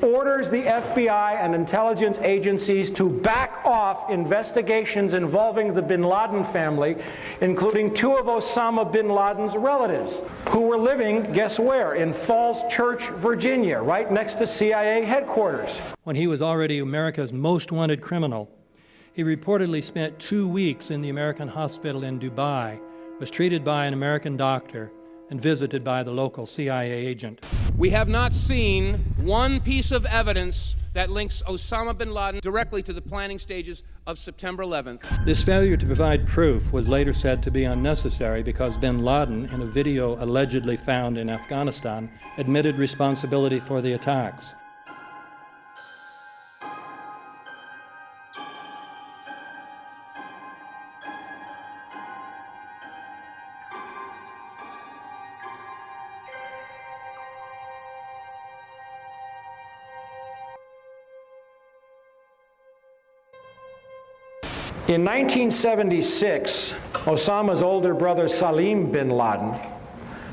orders the FBI and intelligence agencies to back off investigations involving the bin Laden family, including 2 of Osama bin Laden's relatives, who were living, guess where, in Falls Church, Virginia, right next to CIA headquarters. When he was already America's most wanted criminal, he reportedly spent 2 weeks in the American hospital in Dubai, was treated by an American doctor, and visited by the local CIA agent. We have not seen one piece of evidence that links Osama bin Laden directly to the planning stages of September 11th. This failure to provide proof was later said to be unnecessary because bin Laden, in a video allegedly found in Afghanistan, admitted responsibility for the attacks. In 1976, Osama's older brother Salim bin Laden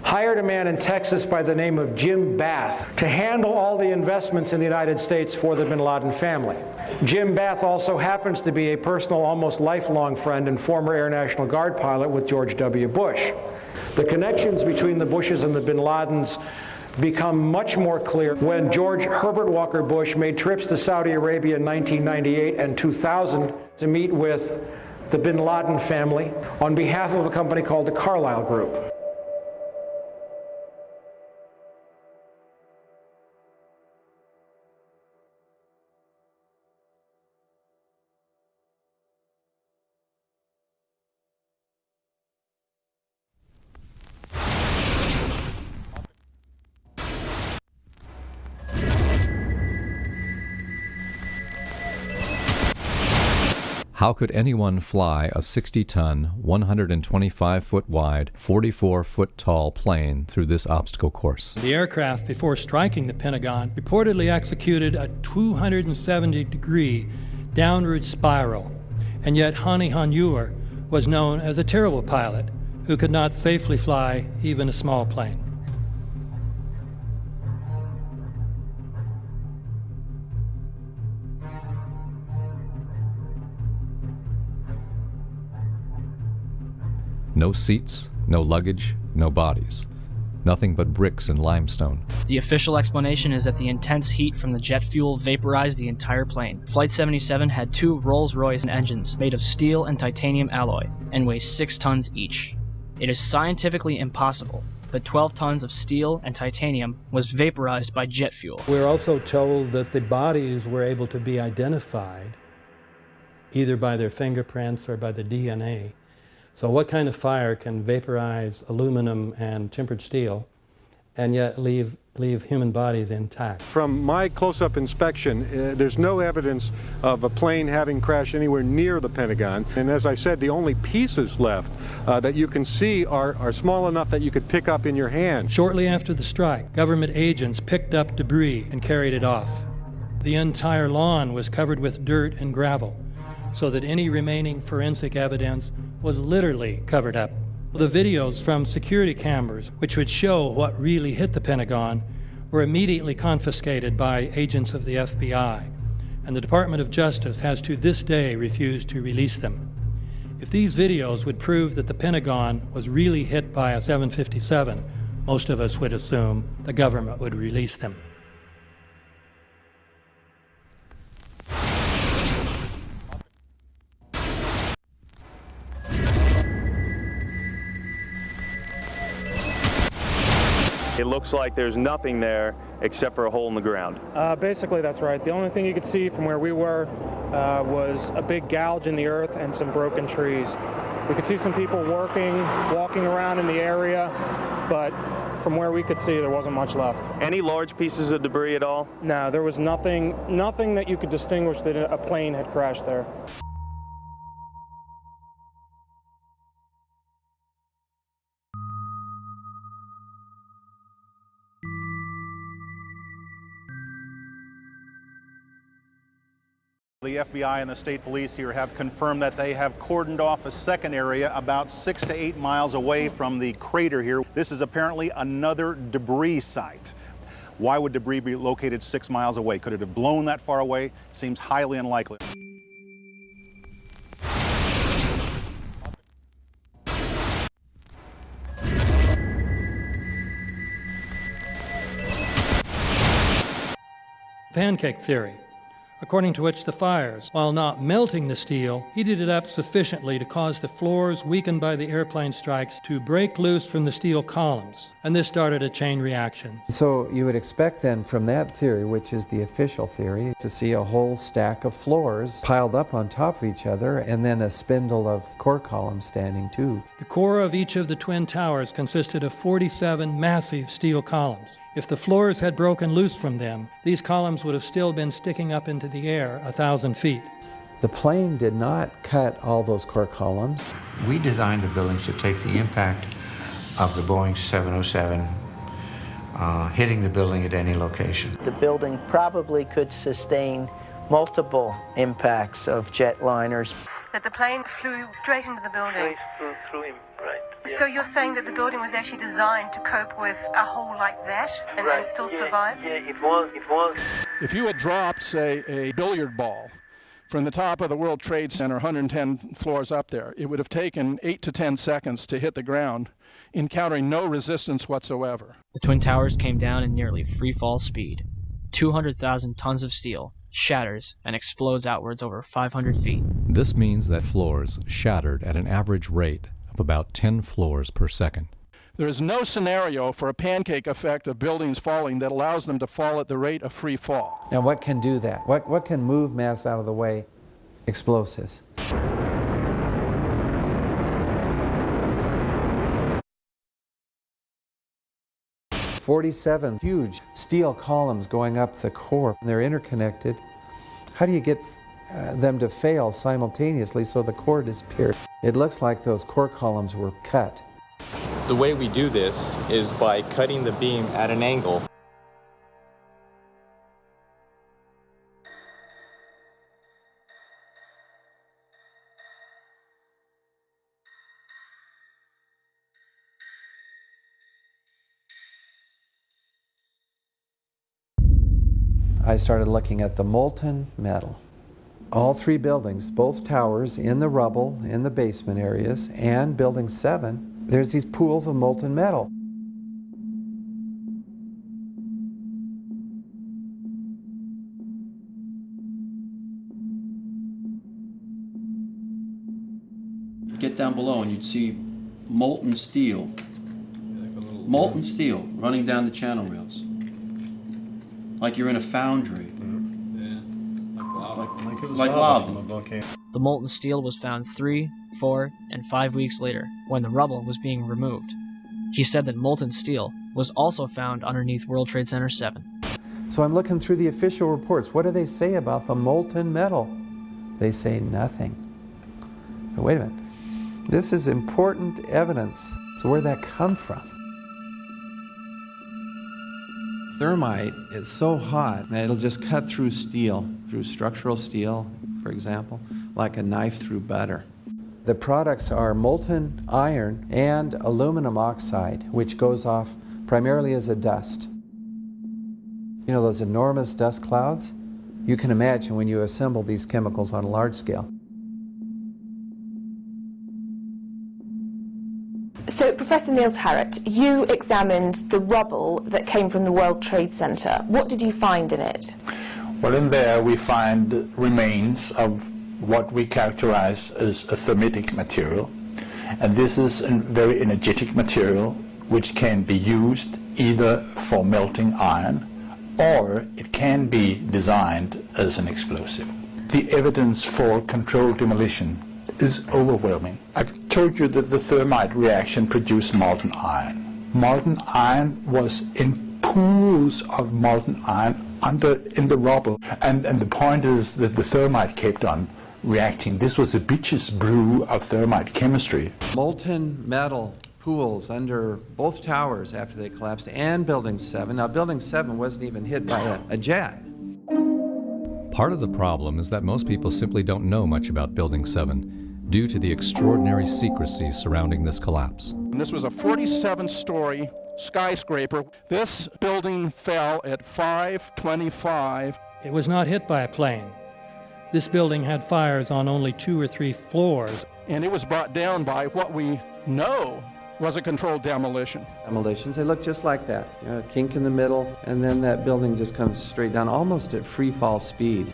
hired a man in Texas by the name of Jim Bath to handle all the investments in the United States for the bin Laden family. Jim Bath also happens to be a personal, almost lifelong friend and former Air National Guard pilot with George W. Bush. The connections between the Bushes and the bin Ladens become much more clear when George Herbert Walker Bush made trips to Saudi Arabia in 1998 and 2000 to meet with the bin Laden family on behalf of a company called the Carlyle Group. How could anyone fly a 60-ton, 125-foot wide, 44-foot tall plane through this obstacle course? The aircraft, before striking the Pentagon, reportedly executed a 270-degree downward spiral, and yet Hani Hanjour was known as a terrible pilot who could not safely fly even a small plane. No seats, no luggage, no bodies. Nothing but bricks and limestone. The official explanation is that the intense heat from the jet fuel vaporized the entire plane. Flight 77 had 2 Rolls-Royce engines made of steel and titanium alloy and weigh 6 tons each. It is scientifically impossible, but 12 tons of steel and titanium was vaporized by jet fuel. We're also told that the bodies were able to be identified either by their fingerprints or by the DNA. So what kind of fire can vaporize aluminum and tempered steel and yet leave human bodies intact? From my close-up inspection, there's no evidence of a plane having crashed anywhere near the Pentagon. And as I said, the only pieces left that you can see are small enough that you could pick up in your hand. Shortly after the strike, government agents picked up debris and carried it off. The entire lawn was covered with dirt and gravel, so that any remaining forensic evidence was literally covered up. The videos from security cameras, which would show what really hit the Pentagon, were immediately confiscated by agents of the FBI, and the Department of Justice has to this day refused to release them. If these videos would prove that the Pentagon was really hit by a 757, most of us would assume the government would release them. It looks like there's nothing there except for a hole in the ground. Basically, that's right. The only thing you could see from where we were was a big gouge in the earth and some broken trees. We could see some people walking around in the area, but from where we could see, there wasn't much left. Any large pieces of debris at all? No, there was nothing that you could distinguish that a plane had crashed there. The FBI and the state police here have confirmed that they have cordoned off a second area about 6 to 8 miles away from the crater here. This is apparently another debris site. Why would debris be located 6 miles away? Could it have blown that far away? Seems highly unlikely. Pancake theory. according to which the fires, while not melting the steel, heated it up sufficiently to cause the floors weakened by the airplane strikes to break loose from the steel columns, and this started a chain reaction. So you would expect then from that theory, which is the official theory, to see a whole stack of floors piled up on top of each other and then a spindle of core columns standing too. The core of each of the twin towers consisted of 47 massive steel columns. If the floors had broken loose from them, these columns would have still been sticking up into the air 1,000 feet. The plane did not cut all those core columns. We designed the buildings to take the impact of the Boeing 707 hitting the building at any location. The building probably could sustain multiple impacts of jetliners. That the plane flew straight into the building? Through him, right. Yeah. So you're saying that the building was actually designed to cope with a hole like that and still survive? Yeah, it was. If you had dropped, say, a billiard ball from the top of the World Trade Center, 110 floors up there, it would have taken 8 to 10 seconds to hit the ground, encountering no resistance whatsoever. The Twin Towers came down in nearly free fall speed. 200,000 tons of steel shatters and explodes outwards over 500 feet. This means that floors shattered at an average rate of about 10 floors per second. There is no scenario for a pancake effect of buildings falling that allows them to fall at the rate of free fall. Now what can do that? What can move mass out of the way? Explosives. "47 huge steel columns going up the core. They're interconnected. How do you get them to fail simultaneously so the core disappears? It looks like those core columns were cut. The way we do this is by cutting the beam at an angle. I started looking at the molten metal. All three buildings, both towers in the rubble, in the basement areas, and Building 7, there's these pools of molten metal. You'd get down below and you'd see molten steel running down the channel rails. Like you're in a foundry. Like lava. The molten steel was found 3, 4, and 5 weeks later, when the rubble was being removed. He said that molten steel was also found underneath World Trade Center 7. So I'm looking through the official reports. What do they say about the molten metal? They say nothing. Now, wait a minute. This is important evidence. So where'd that come from? Thermite is so hot that it'll just cut through steel, through structural steel, for example, like a knife through butter. The products are molten iron and aluminum oxide, which goes off primarily as a dust. You know those enormous dust clouds? You can imagine when you assemble these chemicals on a large scale. So, Professor Niels Harrit, you examined the rubble that came from the World Trade Center. What did you find in it? Well, in there we find remains of what we characterize as a thermitic material. And this is a very energetic material which can be used either for melting iron or it can be designed as an explosive. The evidence for controlled demolition is overwhelming. I've told you that the thermite reaction produced molten iron. Molten iron was in pools of molten iron in the rubble. And the point is that the thermite kept on reacting. This was a bitch's brew of thermite chemistry. Molten metal pools under both towers after they collapsed and Building 7. Now, Building 7 wasn't even hit by a jet. Part of the problem is that most people simply don't know much about Building 7 due to the extraordinary secrecy surrounding this collapse. And this was a 47-story skyscraper. This building fell at 5:25. It was not hit by a plane. This building had fires on only 2 or 3 floors. And it was brought down by what we know was a controlled demolition. Demolitions, they look just like that. You know, a kink in the middle, and then that building just comes straight down, almost at free fall speed.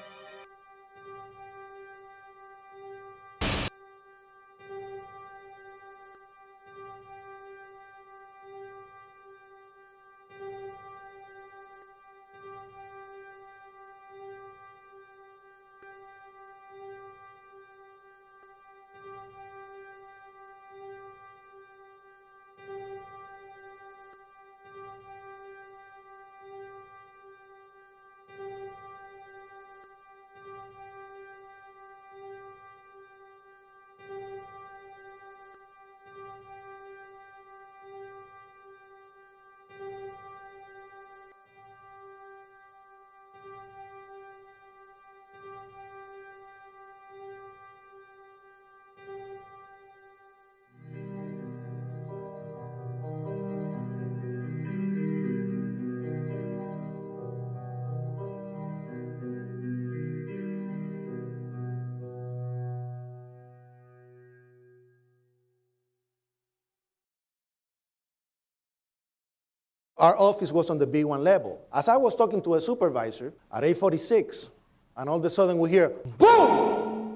Our office was on the B1 level. As I was talking to a supervisor at 8:46, and all of a sudden we hear, boom!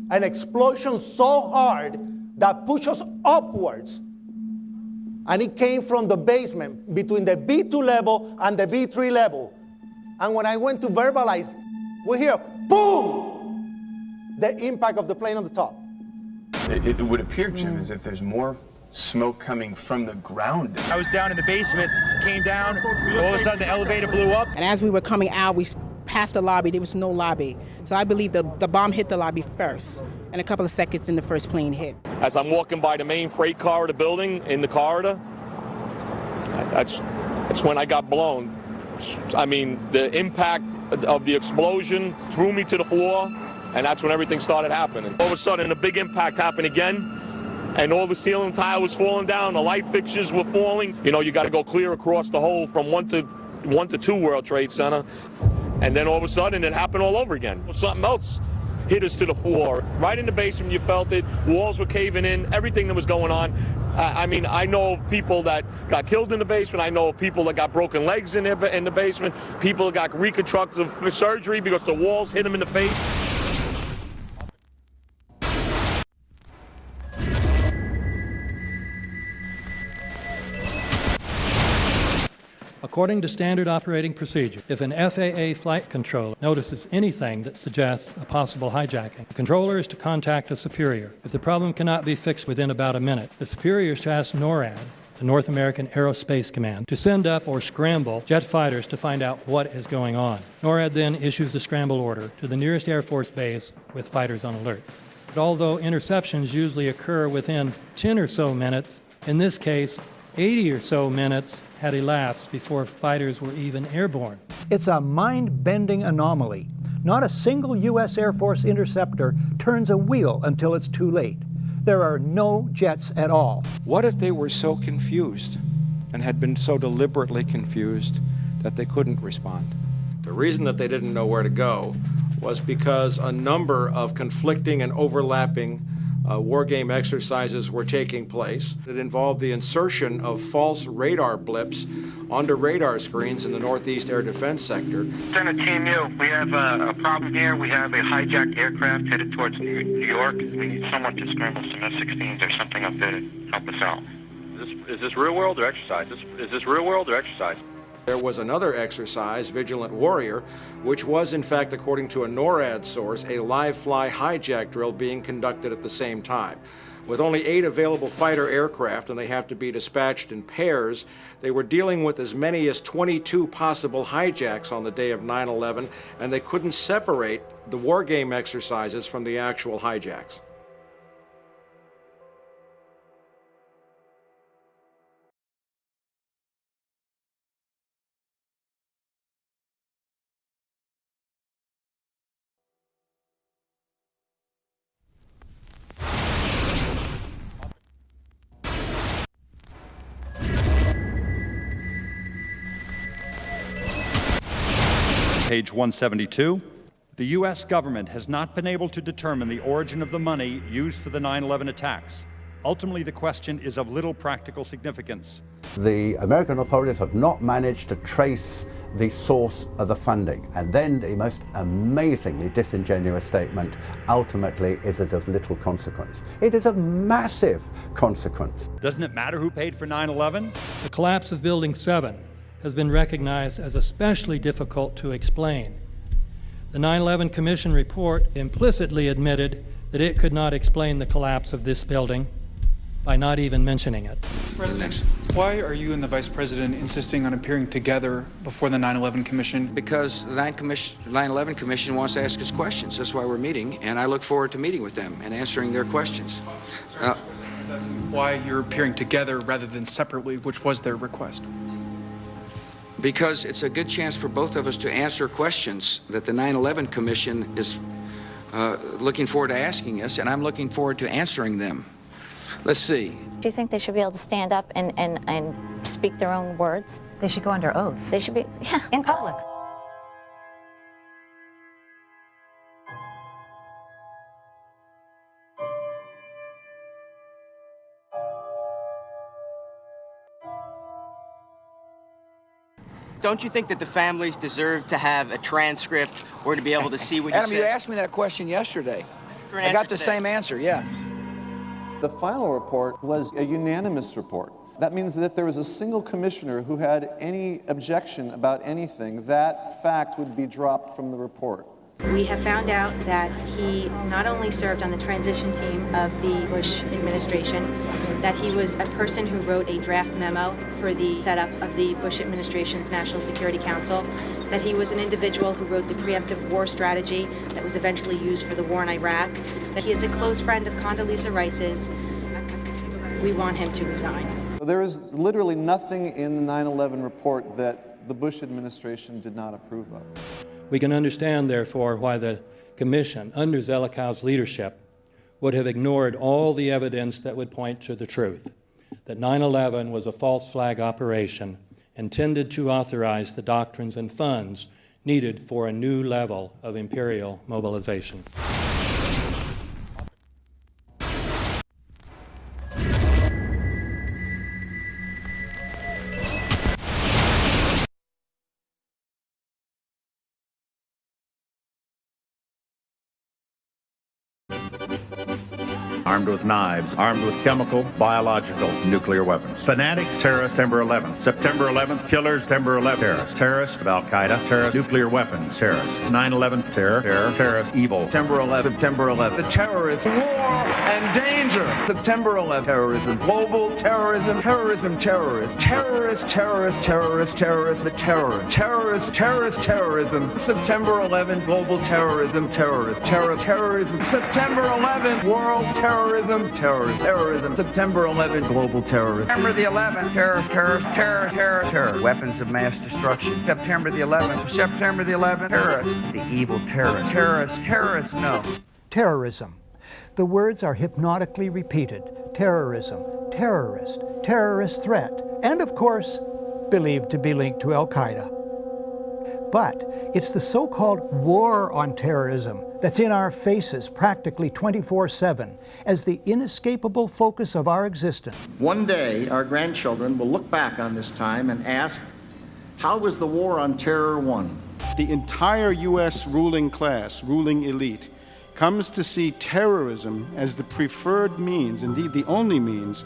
An explosion so hard that pushed us upwards. And it came from the basement between the B2 level and the B3 level. And when I went to verbalize, we hear, boom! The impact of the plane on the top. It would appear, Jim, as if there's more smoke coming from the ground. I was down in the basement, came down, all of a sudden the elevator blew up. And as we were coming out, we passed the lobby, there was no lobby. So I believe the bomb hit the lobby first, and a couple of seconds in the first plane hit. As I'm walking by the main freight corridor building in the corridor, that's when I got blown. I mean, the impact of the explosion threw me to the floor, and that's when everything started happening. All of a sudden, a big impact happened again, and all the ceiling tile was falling down, the light fixtures were falling. You know, you got to go clear across the whole from 1 to 2 World Trade Center. And then all of a sudden, it happened all over again. Something else hit us to the floor. Right in the basement, you felt it. Walls were caving in, everything that was going on. I mean, I know of people that got killed in the basement. I know of people that got broken legs in the basement. People that got reconstructive surgery because the walls hit them in the face. According to standard operating procedure, if an FAA flight controller notices anything that suggests a possible hijacking, the controller is to contact a superior. If the problem cannot be fixed within about a minute, the superior is to ask NORAD, the North American Aerospace Command, to send up or scramble jet fighters to find out what is going on. NORAD then issues the scramble order to the nearest Air Force base with fighters on alert. But although interceptions usually occur within 10 or so minutes, in this case, 80 or so minutes had elapsed before fighters were even airborne. It's a mind-bending anomaly. Not a single U.S. Air Force interceptor turns a wheel until it's too late. There are no jets at all. What if they were so confused and had been so deliberately confused that they couldn't respond? The reason that they didn't know where to go was because a number of conflicting and overlapping war game exercises were taking place. It involved the insertion of false radar blips onto radar screens in the Northeast Air Defense Sector. Center Team U, we have a problem here. We have a hijacked aircraft headed towards New York. We need someone to scramble some F-16s or something up there to help us out. Is this real world or exercise? Is this real world or exercise? There was another exercise, Vigilant Warrior, which was, in fact, according to a NORAD source, a live-fly hijack drill being conducted at the same time. With only 8 available fighter aircraft, and they have to be dispatched in pairs, they were dealing with as many as 22 possible hijacks on the day of 9/11, and they couldn't separate the war game exercises from the actual hijacks. Page 172. The U.S. government has not been able to determine the origin of the money used for the 9/11 attacks. Ultimately, the question is of little practical significance. The American authorities have not managed to trace the source of the funding. And then the most amazingly disingenuous statement ultimately is it of little consequence. It is of massive consequence. Doesn't it matter who paid for 9/11? The collapse of Building 7 has been recognized as especially difficult to explain. The 9/11 Commission report implicitly admitted that it could not explain the collapse of this building by not even mentioning it. President, why are you and the Vice President insisting on appearing together before the 9/11 Commission? Because the 9/11 Commission wants to ask us questions. That's why we're meeting, and I look forward to meeting with them and answering their questions. Why you're appearing together rather than separately, which was their request? Because it's a good chance for both of us to answer questions that the 9/11 Commission is looking forward to asking us, and I'm looking forward to answering them. Let's see. Do you think they should be able to stand up and speak their own words? They should go under oath. They should be, yeah. In public. Don't you think that the families deserve to have a transcript or to be able to see what Adam, you you said? asked me that question yesterday. For an I answer got the today. same answer, yeah. The final report was a unanimous report. That means that if there was a single commissioner who had any objection about anything, that fact would be dropped from the report. We have found out that he not only served on the transition team of the Bush administration, that he was a person who wrote a draft memo for the setup of the Bush administration's National Security Council, that he was an individual who wrote the preemptive war strategy that was eventually used for the war in Iraq, that he is a close friend of Condoleezza Rice's. We want him to resign. There is literally nothing in the 9/11 report that the Bush administration did not approve of. We can understand, therefore, why the Commission, under Zelikow's leadership, would have ignored all the evidence that would point to the truth, that 9/11 was a false flag operation intended to authorize the doctrines and funds needed for a new level of imperial mobilization. Armed with knives, armed with chemical, biological, nuclear weapons. Fanatics, terrorists, September 11th. September 11th, killers, September 11th, terrorists. Terrorists of Al-Qaeda, terrorists, nuclear weapons, terrorists. 9/11, terror, terrorist, evil. September 11th, September 11th. The terrorists, war and danger. September 11th, terrorism, global terrorism, terrorism, terrorists. Terrorists, terrorists, terrorists, terrorists, the terror. Terrorists, terrorist, terrorism. September 11th, global terrorism, terrorist, terrorism. September 11th, world terrorism, terrorism. September 11th, global terrorism. September the 11th, terror. Weapons of mass destruction. September the 11th, terrorists. The evil terrorists, no. Terrorism. The words are hypnotically repeated. Terrorism, terrorist, terrorist threat, and of course, believed to be linked to Al-Qaeda. But it's the so-called war on terrorism that's in our faces practically 24/7 as the inescapable focus of our existence. One day, our grandchildren will look back on this time and ask, how was the war on terror won? The entire U.S. ruling class, ruling elite, comes to see terrorism as the preferred means, indeed the only means,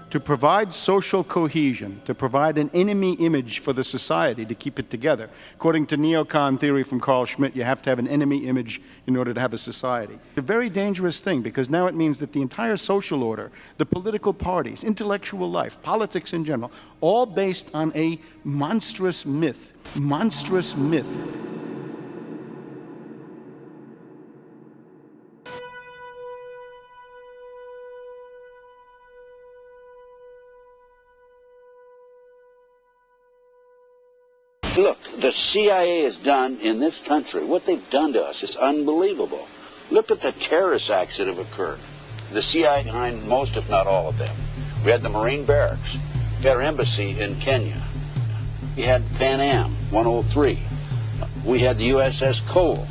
to provide social cohesion, to provide an enemy image for the society to keep it together. According to neocon theory from Carl Schmitt, you have to have an enemy image in order to have a society. It's a very dangerous thing because now it means that the entire social order, the political parties, intellectual life, politics in general, all based on a monstrous myth. Look, the CIA has done in this country, what they've done to us is unbelievable. Look at the terrorist acts that have occurred. The CIA behind most, if not all of them. We had the Marine barracks. We had our embassy in Kenya. We had Pan Am 103. We had the USS Cole.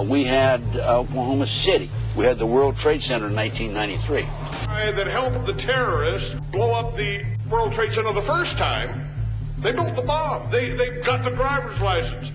We had Oklahoma City. We had the World Trade Center in 1993. That helped the terrorists blow up the World Trade Center the first time. They built the bomb. They got the driver's license.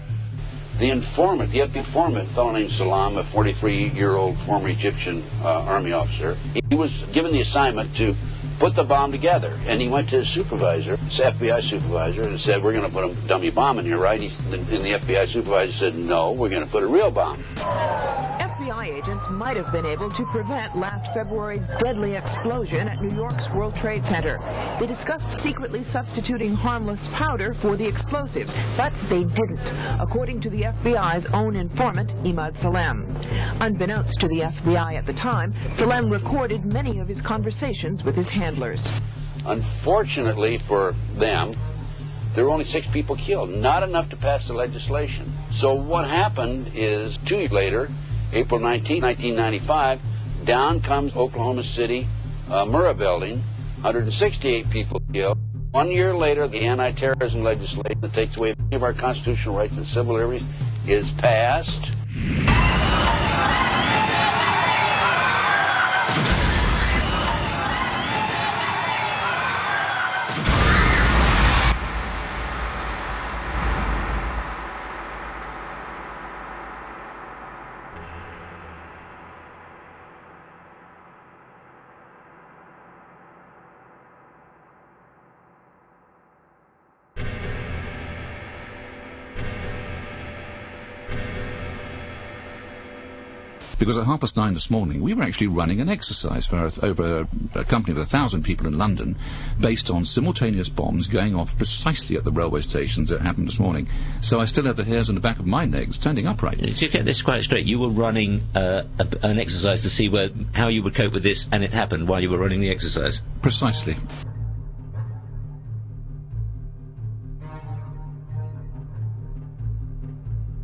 The informant, the informant, a fellow named Salam, a 43-year-old former Egyptian army officer, he was given the assignment to put the bomb together. And he went to his supervisor, his FBI supervisor, and said, we're going to put a dummy bomb in here, right? And the FBI supervisor said, no, we're going to put a real bomb. FBI agents might have been able to prevent last February's deadly explosion at New York's World Trade Center. They discussed secretly substituting harmless powder for the explosives, but they didn't, according to the FBI's own informant, Imad Salem. Unbeknownst to the FBI at the time, Salem recorded many of his conversations with his handlers. Unfortunately for them, there were only 6 people killed, not enough to pass the legislation. So what happened is 2 years later, April 19, 1995, down comes Oklahoma City Murrah building, 168 people killed. 1 year later, the anti-terrorism legislation that takes away many of our constitutional rights and civil liberties is passed. Because at 9:30 this morning, we were actually running an exercise for over a company of 1,000 people in London, based on simultaneous bombs going off precisely at the railway stations that happened this morning. So I still have the hairs on the back of my neck standing upright. To get this quite straight, you were running an exercise to see how you would cope with this, and it happened while you were running the exercise? Precisely.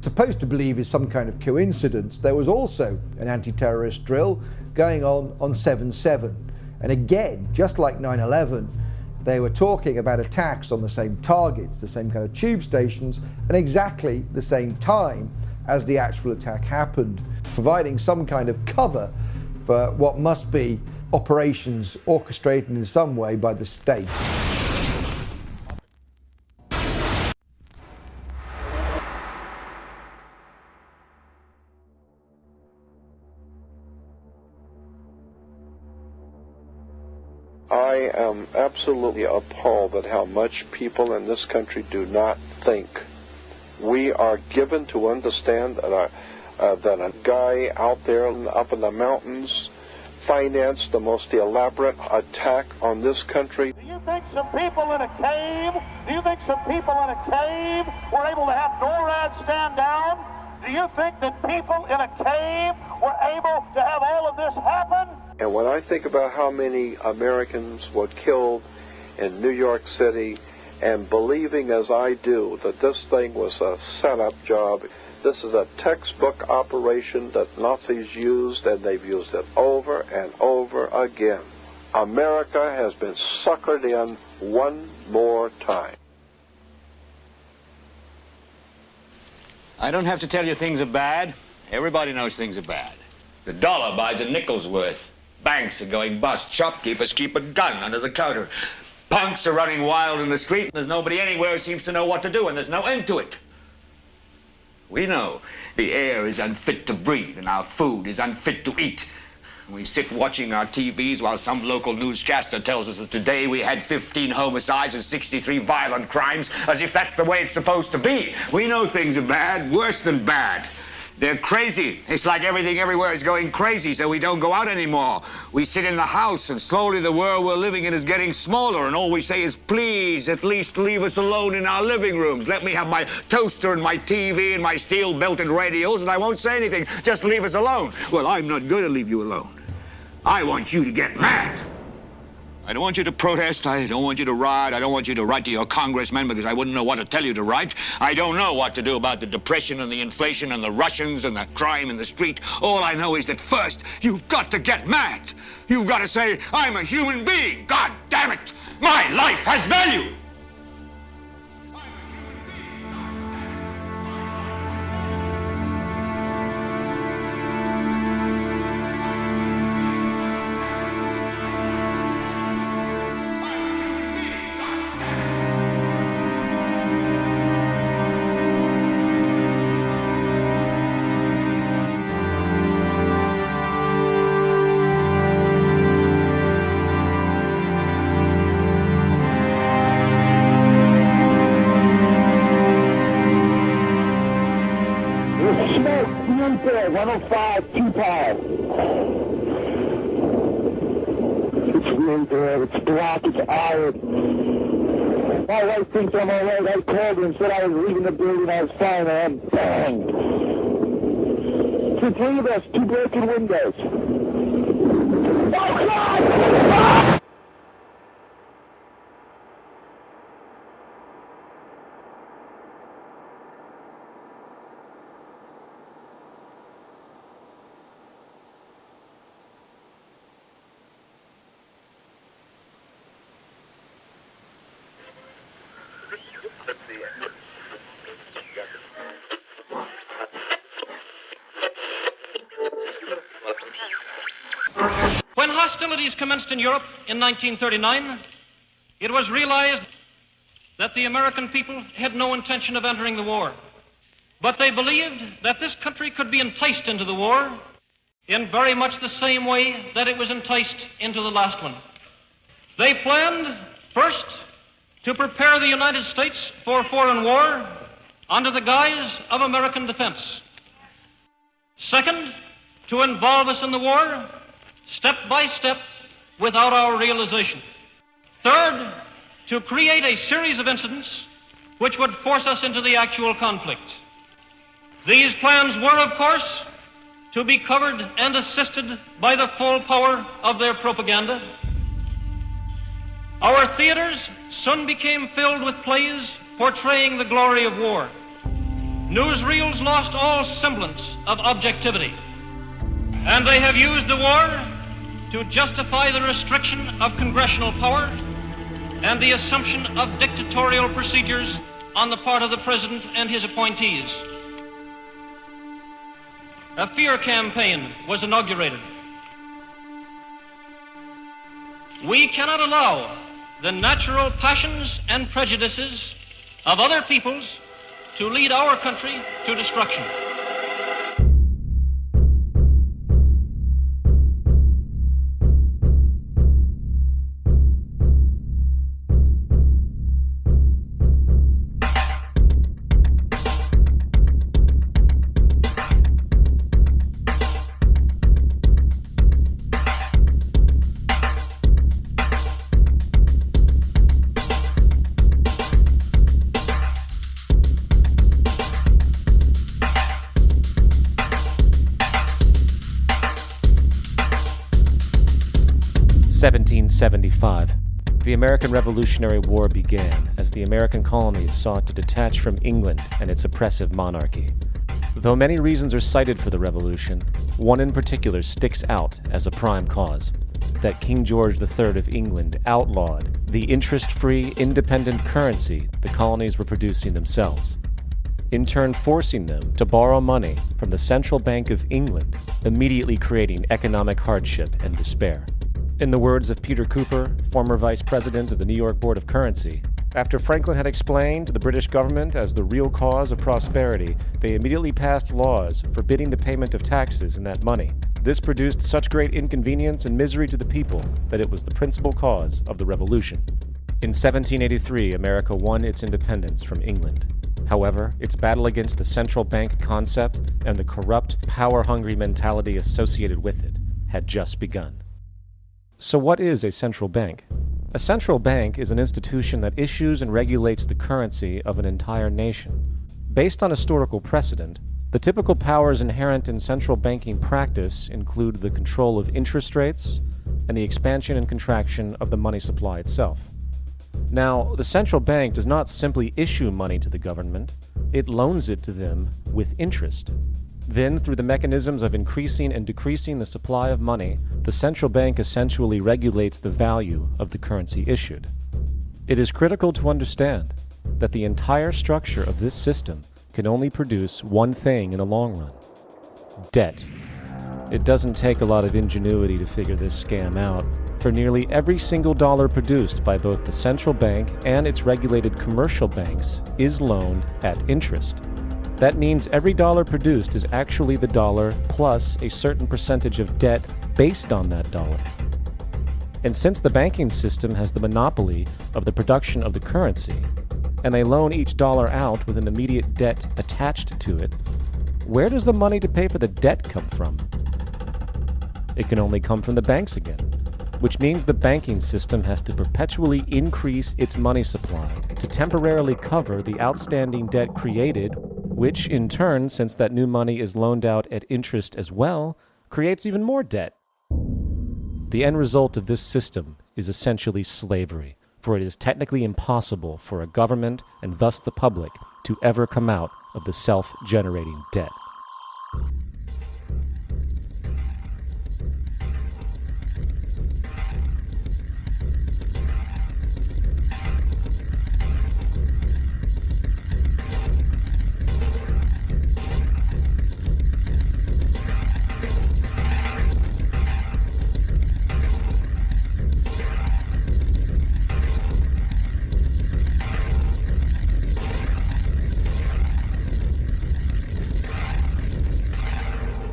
Supposed to believe is some kind of coincidence, there was also an anti-terrorist drill going on 7/7. And again, just like 9/11, they were talking about attacks on the same targets, the same kind of tube stations, and exactly the same time as the actual attack happened, providing some kind of cover for what must be operations orchestrated in some way by the state. I am absolutely appalled at how much people in this country do not think. We are given to understand that a guy out there up in the mountains financed the most elaborate attack on this country. Do you think some people in a cave, were able to have NORAD stand down? Do you think that people in a cave were able to have all of this happen? And when I think about how many Americans were killed in New York City, and believing as I do that this thing was a setup job, this is a textbook operation that Nazis used, and they've used it over and over again. America has been suckered in one more time. I don't have to tell you things are bad. Everybody knows things are bad. The dollar buys a nickel's worth. Banks are going bust. Shopkeepers keep a gun under the counter. Punks are running wild in the street, and there's nobody anywhere who seems to know what to do, and there's no end to it. We know the air is unfit to breathe, and our food is unfit to eat. We sit watching our TVs while some local newscaster tells us that today we had 15 homicides and 63 violent crimes, as if that's the way it's supposed to be. We know things are bad, worse than bad. They're crazy. It's like everything everywhere is going crazy, so we don't go out anymore. We sit in the house, and slowly the world we're living in is getting smaller, and all we say is, please, at least leave us alone in our living rooms. Let me have my toaster and my TV and my steel-belted radios, and I won't say anything. Just leave us alone. Well, I'm not going to leave you alone. I want you to get mad. I don't want you to protest. I don't want you to riot. I don't want you to write to your congressmen because I wouldn't know what to tell you to write. I don't know what to do about the depression and the inflation and the Russians and the crime in the street. All I know is that first, you've got to get mad. You've got to say, I'm a human being. God damn it. My life has value. My wife thinks I'm all right. I called her and said I was leaving the building. I was fine, and I'm banged. To three of us, 2 broken windows. Oh, God! When hostilities commenced in Europe in 1939, it was realized that the American people had no intention of entering the war. But they believed that this country could be enticed into the war in very much the same way that it was enticed into the last one. They planned, first, to prepare the United States for foreign war under the guise of American defense. Second, to involve us in the war, step by step, without our realization. Third, to create a series of incidents which would force us into the actual conflict. These plans were, of course, to be covered and assisted by the full power of their propaganda. Our theaters soon became filled with plays portraying the glory of war. Newsreels lost all semblance of objectivity, and they have used the war to justify the restriction of congressional power and the assumption of dictatorial procedures on the part of the President and his appointees. A fear campaign was inaugurated. We cannot allow the natural passions and prejudices of other peoples to lead our country to destruction. (1775). The American Revolutionary War began as the American colonies sought to detach from England and its oppressive monarchy. Though many reasons are cited for the revolution, one in particular sticks out as a prime cause: that King George III of England outlawed the interest-free, independent currency the colonies were producing themselves, in turn forcing them to borrow money from the Central Bank of England, immediately creating economic hardship and despair. In the words of Peter Cooper, former vice president of the New York Board of Currency, after Franklin had explained to the British government as the real cause of prosperity, they immediately passed laws forbidding the payment of taxes in that money. This produced such great inconvenience and misery to the people that it was the principal cause of the Revolution. In 1783, America won its independence from England. However, its battle against the central bank concept and the corrupt, power-hungry mentality associated with it had just begun. So what is a central bank? A central bank is an institution that issues and regulates the currency of an entire nation. Based on historical precedent, the typical powers inherent in central banking practice include the control of interest rates and the expansion and contraction of the money supply itself. Now, the central bank does not simply issue money to the government, it loans it to them with interest. Then, through the mechanisms of increasing and decreasing the supply of money, the central bank essentially regulates the value of the currency issued. It is critical to understand that the entire structure of this system can only produce one thing in the long run: debt. It doesn't take a lot of ingenuity to figure this scam out, for nearly every single dollar produced by both the central bank and its regulated commercial banks is loaned at interest. That means every dollar produced is actually the dollar plus a certain percentage of debt based on that dollar. And since the banking system has the monopoly of the production of the currency, and they loan each dollar out with an immediate debt attached to it, where does the money to pay for the debt come from? It can only come from the banks again, which means the banking system has to perpetually increase its money supply to temporarily cover the outstanding debt created, which in turn, since that new money is loaned out at interest as well, creates even more debt. The end result of this system is essentially slavery, for it is technically impossible for a government, and thus the public, to ever come out of the self-generating debt.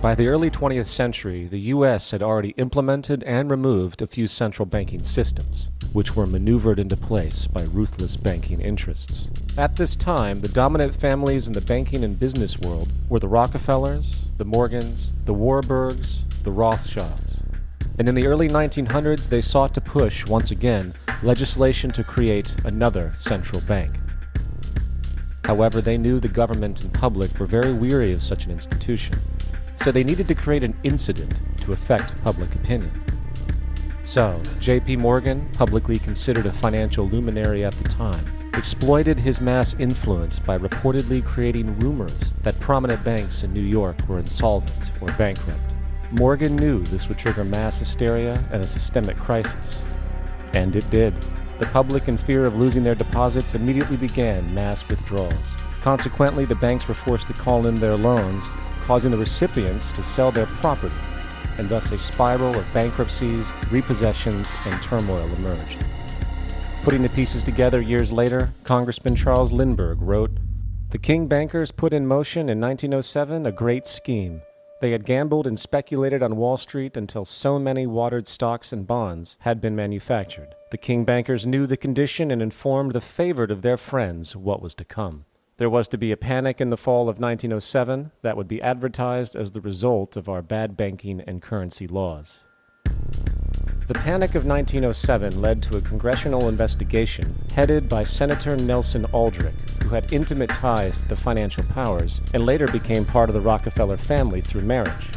By the early 20th century, the U.S. had already implemented and removed a few central banking systems. which were maneuvered into place by ruthless banking interests. At this time, the dominant families in the banking and business world were the Rockefellers, the Morgans, the Warburgs, the Rothschilds. And in the early 1900s, they sought to push, once again, legislation to create another central bank. However, they knew the government and public were very weary of such an institution, so they needed to create an incident to affect public opinion. So, J.P. Morgan, publicly considered a financial luminary at the time, exploited his mass influence by reportedly creating rumors that prominent banks in New York were insolvent or bankrupt. Morgan knew this would trigger mass hysteria and a systemic crisis. And it did. The public, in fear of losing their deposits, immediately began mass withdrawals. Consequently, the banks were forced to call in their loans, causing the recipients to sell their property, and thus a spiral of bankruptcies, repossessions, and turmoil emerged. Putting the pieces together years later, Congressman Charles Lindbergh wrote, "The King bankers put in motion in 1907 a great scheme. They had gambled and speculated on Wall Street until so many watered stocks and bonds had been manufactured. The King bankers knew the condition and informed the favored of their friends what was to come. There was to be a panic in the fall of 1907 that would be advertised as the result of our bad banking and currency laws." The Panic of 1907 led to a congressional investigation headed by Senator Nelson Aldrich, who had intimate ties to the financial powers and later became part of the Rockefeller family through marriage.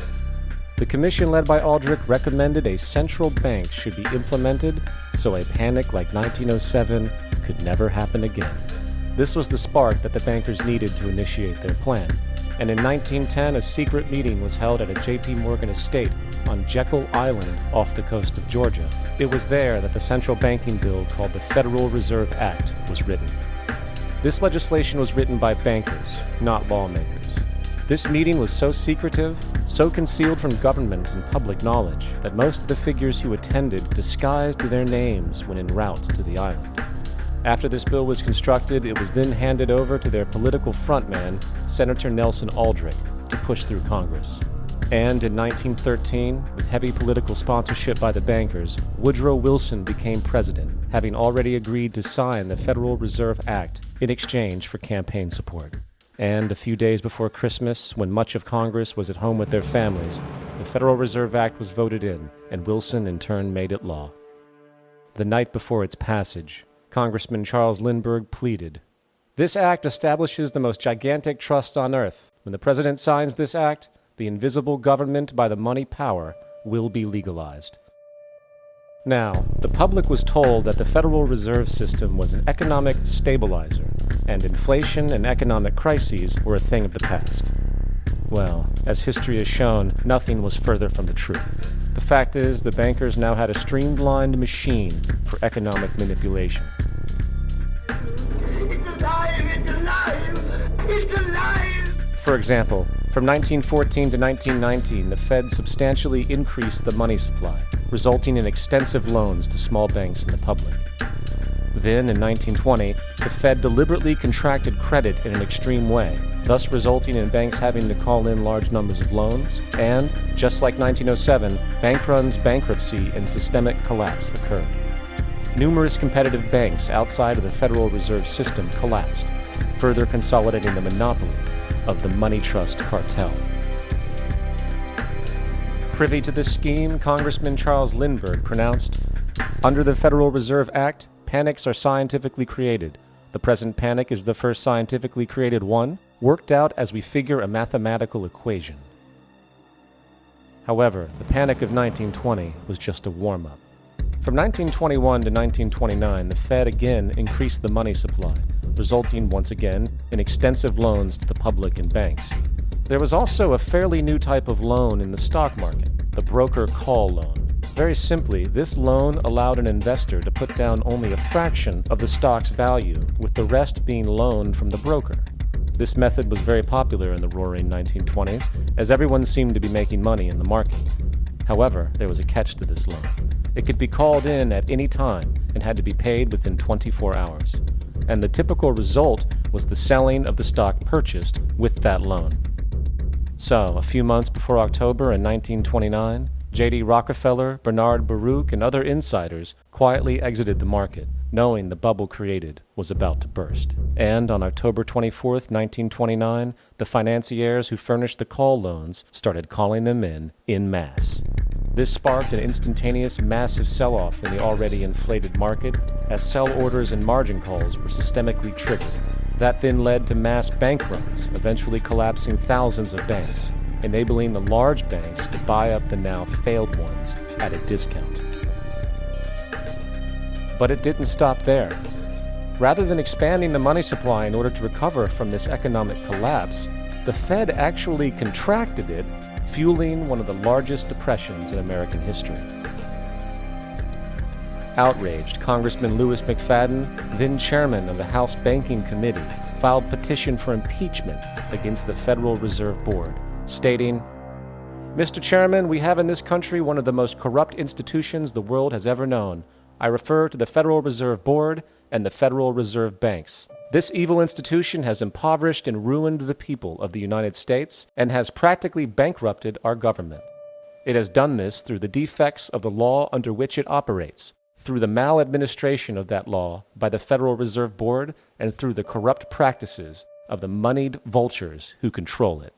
The commission led by Aldrich recommended a central bank should be implemented so a panic like 1907 could never happen again. This was the spark that the bankers needed to initiate their plan, and in 1910 a secret meeting was held at a J.P. Morgan estate on Jekyll Island off the coast of Georgia. It was there that the central banking bill called the Federal Reserve Act was written. This legislation was written by bankers, not lawmakers. This meeting was so secretive, so concealed from government and public knowledge, that most of the figures who attended disguised their names when en route to the island. After this bill was constructed, it was then handed over to their political frontman, Senator Nelson Aldrich, to push through Congress. And in 1913, with heavy political sponsorship by the bankers, Woodrow Wilson became president, having already agreed to sign the Federal Reserve Act in exchange for campaign support. And a few days before Christmas, when much of Congress was at home with their families, the Federal Reserve Act was voted in, and Wilson in turn made it law. The night before its passage, Congressman Charles Lindbergh pleaded, "This act establishes the most gigantic trust on earth. When the president signs this act, the invisible government by the money power will be legalized." Now, the public was told that the Federal Reserve System was an economic stabilizer, and inflation and economic crises were a thing of the past. Well, as history has shown, nothing was further from the truth. The fact is, the bankers now had a streamlined machine for economic manipulation. It's alive! It's alive! It's alive! For example, from 1914 to 1919, the Fed substantially increased the money supply, resulting in extensive loans to small banks and the public. Then, in 1920, the Fed deliberately contracted credit in an extreme way, thus resulting in banks having to call in large numbers of loans, and, just like 1907, bank runs, bankruptcy, and systemic collapse occurred. Numerous competitive banks outside of the Federal Reserve System collapsed, further consolidating the monopoly of the money trust cartel. Privy to this scheme, Congressman Charles Lindbergh pronounced, "Under the Federal Reserve Act, panics are scientifically created. The present panic is the first scientifically created one, worked out as we figure a mathematical equation." However, the Panic of 1920 was just a warm-up. From 1921 to 1929, the Fed again increased the money supply, resulting once again in extensive loans to the public and banks. There was also a fairly new type of loan in the stock market, the broker call loan. Very simply, this loan allowed an investor to put down only a fraction of the stock's value, with the rest being loaned from the broker. This method was very popular in the roaring 1920s, as everyone seemed to be making money in the market. However, there was a catch to this loan. It could be called in at any time and had to be paid within 24 hours. And the typical result was the selling of the stock purchased with that loan. So, a few months before October in 1929, J.D. Rockefeller, Bernard Baruch, and other insiders quietly exited the market, knowing the bubble created was about to burst. And on October 24, 1929, the financiers who furnished the call loans started calling them in masse. This sparked an instantaneous massive sell-off in the already inflated market, as sell orders and margin calls were systemically triggered. That then led to mass bank runs, eventually collapsing thousands of banks, enabling the large banks to buy up the now failed ones at a discount. But it didn't stop there. Rather than expanding the money supply in order to recover from this economic collapse, the Fed actually contracted it, fueling one of the largest depressions in American history. Outraged, Congressman Louis McFadden, then chairman of the House Banking Committee, filed petition for impeachment against the Federal Reserve Board, stating, "Mr. Chairman, we have in this country one of the most corrupt institutions the world has ever known. I refer to the Federal Reserve Board and the Federal Reserve Banks. This evil institution has impoverished and ruined the people of the United States and has practically bankrupted our government. It has done this through the defects of the law under which it operates, through the maladministration of that law by the Federal Reserve Board, and through the corrupt practices of the moneyed vultures who control it."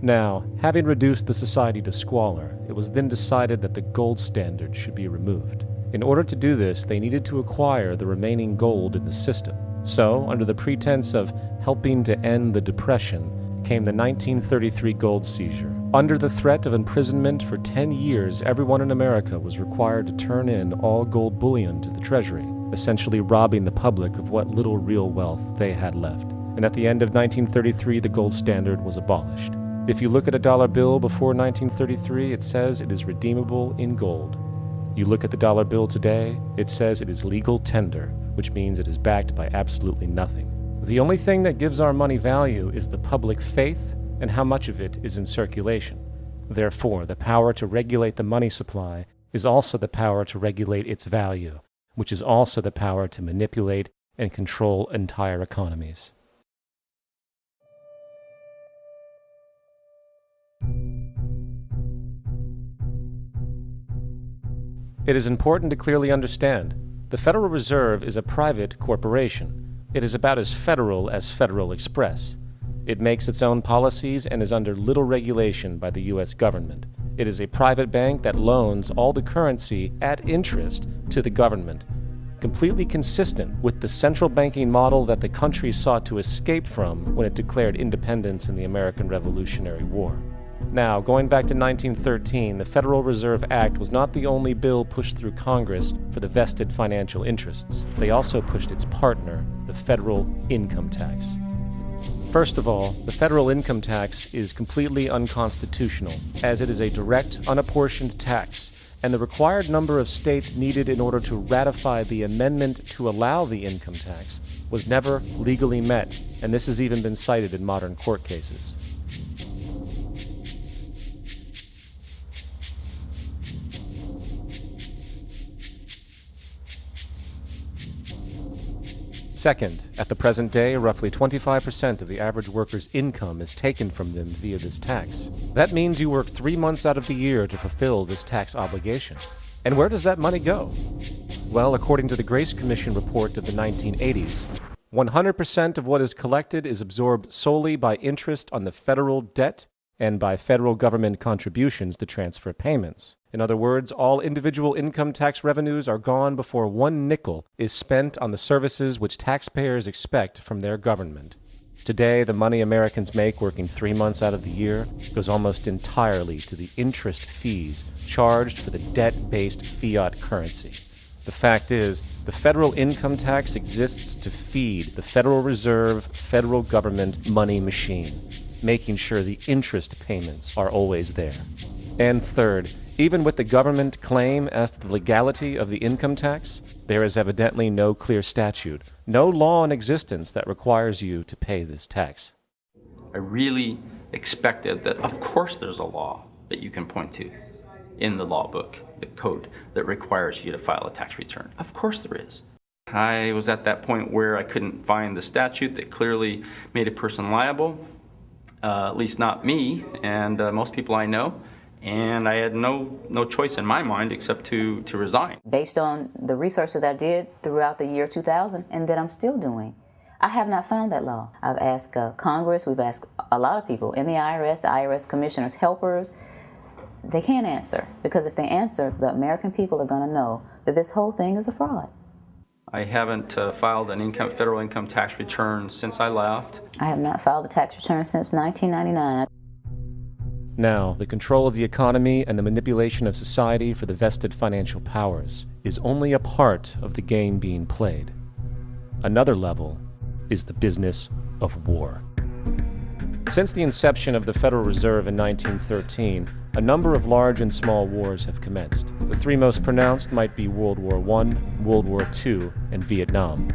Now, having reduced the society to squalor, it was then decided that the gold standard should be removed. In order to do this, they needed to acquire the remaining gold in the system. So, under the pretense of helping to end the Depression, came the 1933 gold seizure. Under the threat of imprisonment for 10 years, everyone in America was required to turn in all gold bullion to the Treasury, essentially robbing the public of what little real wealth they had left. And at the end of 1933, the gold standard was abolished. If you look at a dollar bill before 1933, it says it is redeemable in gold. You look at the dollar bill today, it says it is legal tender, which means it is backed by absolutely nothing. The only thing that gives our money value is the public faith and how much of it is in circulation. Therefore, the power to regulate the money supply is also the power to regulate its value, which is also the power to manipulate and control entire economies. It is important to clearly understand, the Federal Reserve is a private corporation. It is about as Federal Express. It makes its own policies and is under little regulation by the U.S. government. It is a private bank that loans all the currency at interest to the government, completely consistent with the central banking model that the country sought to escape from when it declared independence in the American Revolutionary War. Now, going back to 1913, the Federal Reserve Act was not the only bill pushed through Congress for the vested financial interests. They also pushed its partner, the federal income tax. First of all, the federal income tax is completely unconstitutional, as it is a direct, unapportioned tax, and the required number of states needed in order to ratify the amendment to allow the income tax was never legally met, and this has even been cited in modern court cases. Second, at the present day, roughly 25% of the average worker's income is taken from them via this tax. That means you work 3 months out of the year to fulfill this tax obligation. And where does that money go? Well, according to the Grace Commission report of the 1980s, 100% of what is collected is absorbed solely by interest on the federal debt and by federal government contributions to transfer payments. In other words, all individual income tax revenues are gone before 1 nickel is spent on the services which taxpayers expect from their government. Today, the money Americans make working 3 months out of the year goes almost entirely to the interest fees charged for the debt-based fiat currency. The fact is, the federal income tax exists to feed the Federal Reserve federal government money machine, making sure the interest payments are always there. And third, even with the government claim as to the legality of the income tax, there is evidently no clear statute, no law in existence that requires you to pay this tax. I really expected that, of course, there's a law that you can point to in the law book, the code, that requires you to file a tax return. Of course there is. I was at that point where I couldn't find the statute that clearly made a person liable, at least not me and most people I know. And I had no choice in my mind except to resign. Based on the research that I did throughout the year 2000 and that I'm still doing, I have not found that law. I've asked Congress, we've asked a lot of people in the IRS commissioners, helpers. They can't answer, because if they answer, the American people are going to know that this whole thing is a fraud. I haven't filed an federal income tax return since I left. I have not filed a tax return since 1999. Now, the control of the economy and the manipulation of society for the vested financial powers is only a part of the game being played. Another level is the business of war. Since the inception of the Federal Reserve in 1913, a number of large and small wars have commenced. The three most pronounced might be World War I, World War II, and Vietnam.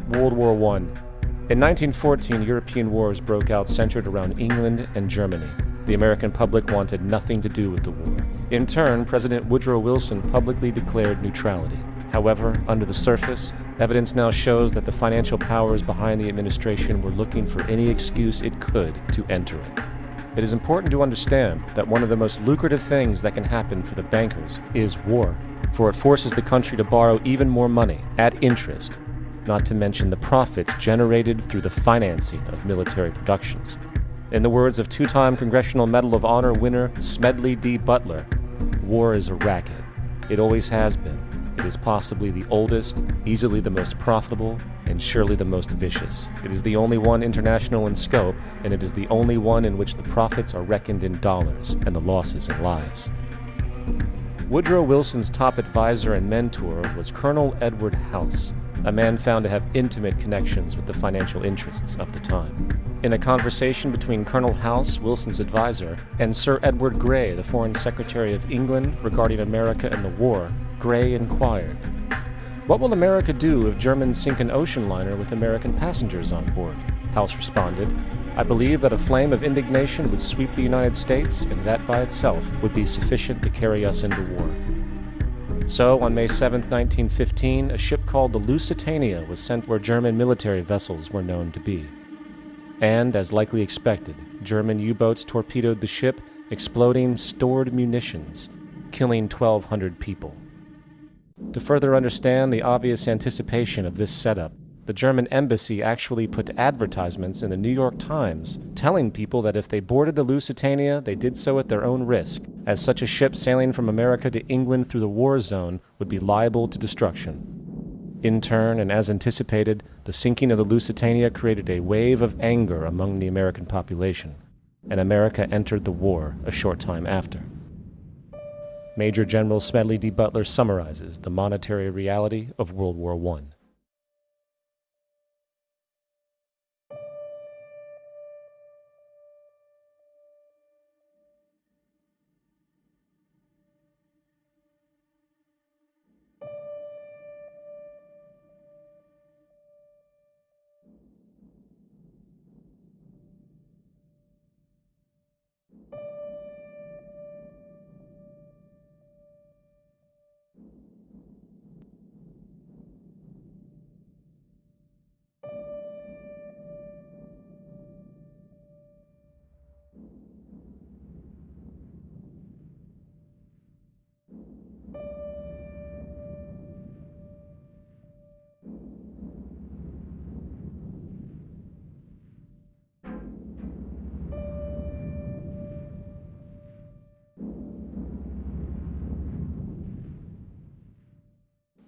World War I. In 1914, European wars broke out centered around England and Germany. The American public wanted nothing to do with the war. In turn, President Woodrow Wilson publicly declared neutrality. However, under the surface, evidence now shows that the financial powers behind the administration were looking for any excuse it could to enter it. It is important to understand that one of the most lucrative things that can happen for the bankers is war, for it forces the country to borrow even more money at interest, not to mention the profits generated through the financing of military productions. In the words of two-time Congressional Medal of Honor winner Smedley D. Butler, war is a racket. It always has been. It is possibly the oldest, easily the most profitable, and surely the most vicious. It is the only one international in scope, and it is the only one in which the profits are reckoned in dollars and the losses in lives. Woodrow Wilson's top advisor and mentor was Colonel Edward House, a man found to have intimate connections with the financial interests of the time. In a conversation between Colonel House, Wilson's advisor, and Sir Edward Grey, the Foreign Secretary of England, regarding America and the war, Grey inquired, "What will America do if Germans sink an ocean liner with American passengers on board?" House responded, "I believe that a flame of indignation would sweep the United States, and that by itself would be sufficient to carry us into war." So, on May 7, 1915, a ship called the Lusitania was sent where German military vessels were known to be. And, as likely expected, German U-boats torpedoed the ship, exploding stored munitions, killing 1,200 people. To further understand the obvious anticipation of this setup, the German embassy actually put advertisements in the New York Times telling people that if they boarded the Lusitania, they did so at their own risk, as such a ship sailing from America to England through the war zone would be liable to destruction. In turn, and as anticipated, the sinking of the Lusitania created a wave of anger among the American population, and America entered the war a short time after. Major General Smedley D. Butler summarizes the monetary reality of World War I.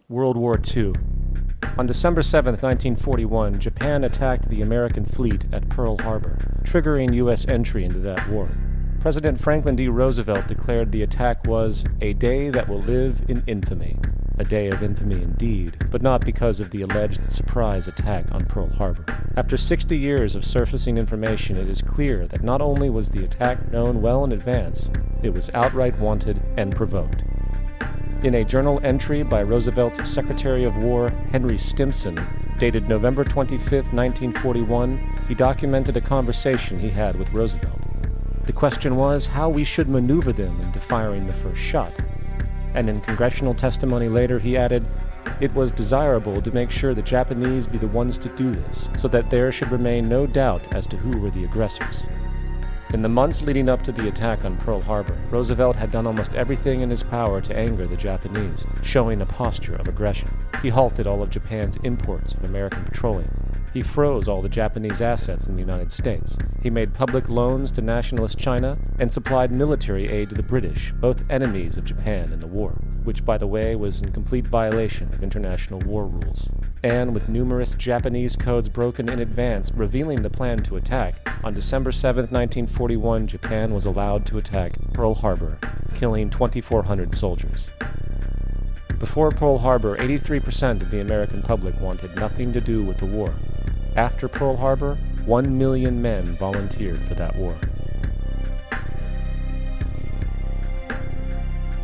World War II. On December 7, 1941, Japan attacked the American fleet at Pearl Harbor, triggering U.S. entry into that war. President Franklin D. Roosevelt declared the attack was a day that will live in infamy. A day of infamy indeed, but not because of the alleged surprise attack on Pearl Harbor. After 60 years of surfacing information, it is clear that not only was the attack known well in advance, it was outright wanted and provoked. In a journal entry by Roosevelt's Secretary of War, Henry Stimson, dated November 25, 1941, he documented a conversation he had with Roosevelt. The question was how we should maneuver them into firing the first shot. And in congressional testimony later, he added, "It was desirable to make sure the Japanese be the ones to do this, so that there should remain no doubt as to who were the aggressors." In the months leading up to the attack on Pearl Harbor, Roosevelt had done almost everything in his power to anger the Japanese, showing a posture of aggression. He halted all of Japan's imports of American petroleum. He froze all the Japanese assets in the United States. He made public loans to nationalist China and supplied military aid to the British, both enemies of Japan in the war, which, by the way, was in complete violation of international war rules. And with numerous Japanese codes broken in advance revealing the plan to attack, on December 7, 1941, Japan was allowed to attack Pearl Harbor, killing 2,400 soldiers. Before Pearl Harbor, 83% of the American public wanted nothing to do with the war. After Pearl Harbor, 1 million men volunteered for that war.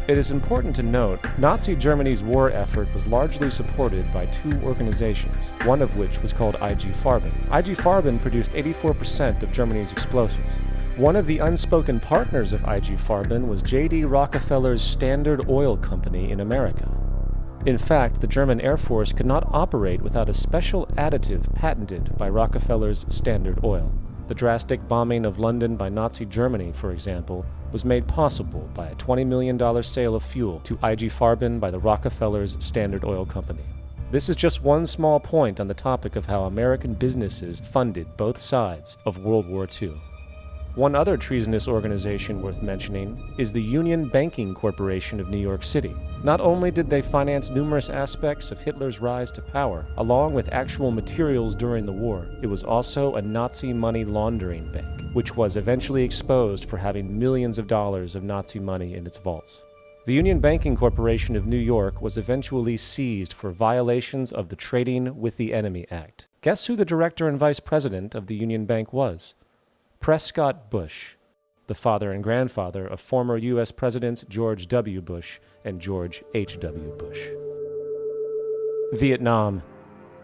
It is important to note, Nazi Germany's war effort was largely supported by two organizations, one of which was called IG Farben. IG Farben produced 84% of Germany's explosives. One of the unspoken partners of IG Farben was J.D. Rockefeller's Standard Oil Company in America. In fact, the German Air Force could not operate without a special additive patented by Rockefeller's Standard Oil. The drastic bombing of London by Nazi Germany, for example, was made possible by a $20 million sale of fuel to IG Farben by the Rockefeller's Standard Oil Company. This is just one small point on the topic of how American businesses funded both sides of World War II. One other treasonous organization worth mentioning is the Union Banking Corporation of New York City. Not only did they finance numerous aspects of Hitler's rise to power, along with actual materials during the war, it was also a Nazi money laundering bank, which was eventually exposed for having millions of dollars of Nazi money in its vaults. The Union Banking Corporation of New York was eventually seized for violations of the Trading with the Enemy Act. Guess who the director and vice president of the Union Bank was? Prescott Bush, the father and grandfather of former U.S. Presidents George W. Bush and George H.W. Bush. Vietnam.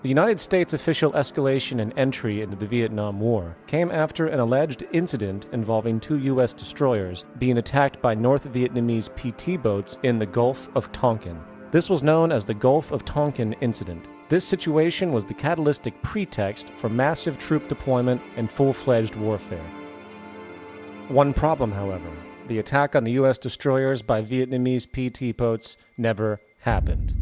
The United States' official escalation and entry into the Vietnam War came after an alleged incident involving two U.S. destroyers being attacked by North Vietnamese PT boats in the Gulf of Tonkin. This was known as the Gulf of Tonkin Incident. This situation was the catalytic pretext for massive troop deployment and full-fledged warfare. One problem, however, the attack on the U.S. destroyers by Vietnamese PT boats never happened.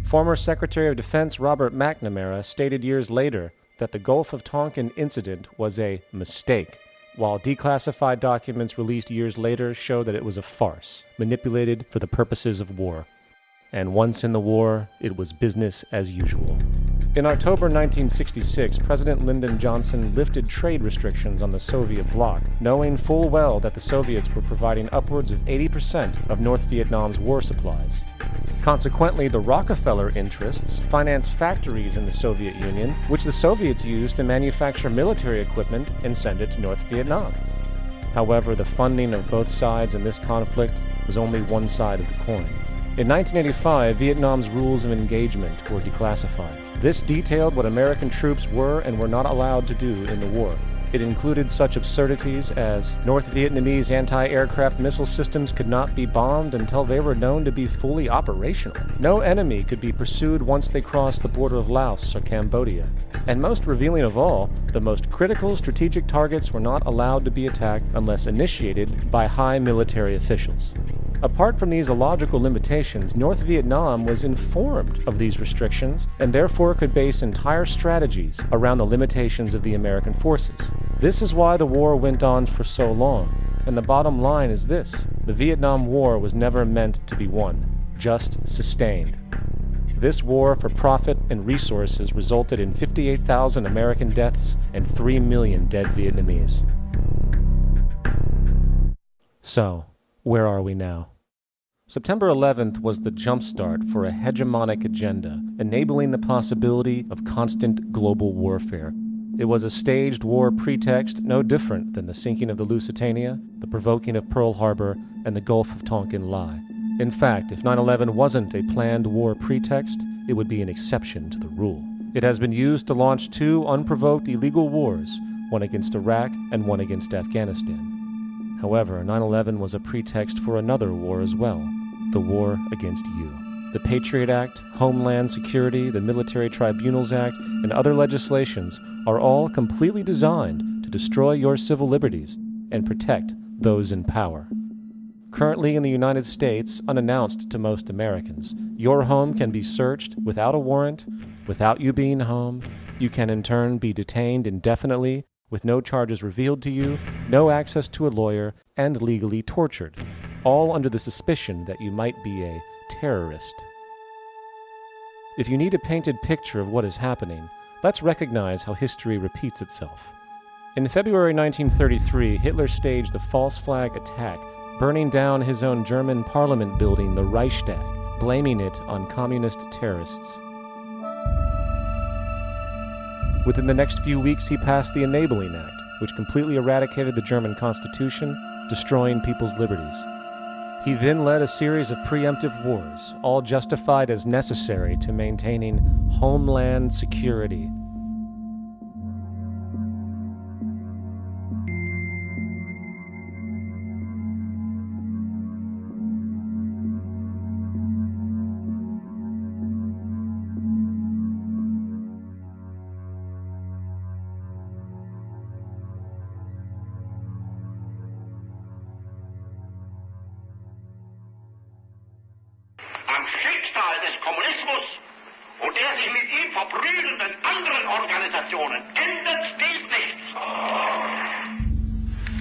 Former Secretary of Defense Robert McNamara stated years later that the Gulf of Tonkin incident was a mistake, while declassified documents released years later show that it was a farce, manipulated for the purposes of war. And once in the war, it was business as usual. In October 1966, President Lyndon Johnson lifted trade restrictions on the Soviet bloc, knowing full well that the Soviets were providing upwards of 80% of North Vietnam's war supplies. Consequently, the Rockefeller interests financed factories in the Soviet Union, which the Soviets used to manufacture military equipment and send it to North Vietnam. However, the funding of both sides in this conflict was only one side of the coin. In 1985, Vietnam's rules of engagement were declassified. This detailed what American troops were and were not allowed to do in the war. It included such absurdities as North Vietnamese anti-aircraft missile systems could not be bombed until they were known to be fully operational. No enemy could be pursued once they crossed the border of Laos or Cambodia. And most revealing of all, the most critical strategic targets were not allowed to be attacked unless initiated by high military officials. Apart from these illogical limitations, North Vietnam was informed of these restrictions and therefore could base entire strategies around the limitations of the American forces. This is why the war went on for so long, and the bottom line is this: the Vietnam War was never meant to be won, just sustained. This war for profit and resources resulted in 58,000 American deaths and 3 million dead Vietnamese. So, where are we now? September 11th was the jumpstart for a hegemonic agenda, enabling the possibility of constant global warfare. It was a staged war pretext no different than the sinking of the Lusitania, the provoking of Pearl Harbor, and the Gulf of Tonkin lie. In fact, if 9/11 wasn't a planned war pretext, it would be an exception to the rule. It has been used to launch two unprovoked illegal wars, one against Iraq and one against Afghanistan. However, 9/11 was a pretext for another war as well, the war against you. The Patriot Act, Homeland Security, the Military Tribunals Act, and other legislations are all completely designed to destroy your civil liberties and protect those in power. Currently in the United States, unannounced to most Americans, your home can be searched without a warrant, without you being home. You can in turn be detained indefinitely, with no charges revealed to you, no access to a lawyer, and legally tortured, all under the suspicion that you might be a terrorist. If you need a painted picture of what is happening, let's recognize how history repeats itself. In February 1933, Hitler staged a false flag attack, burning down his own German parliament building, the Reichstag, blaming it on communist terrorists. Within the next few weeks, he passed the Enabling Act, which completely eradicated the German Constitution, destroying people's liberties. He then led a series of preemptive wars, all justified as necessary to maintaining homeland security.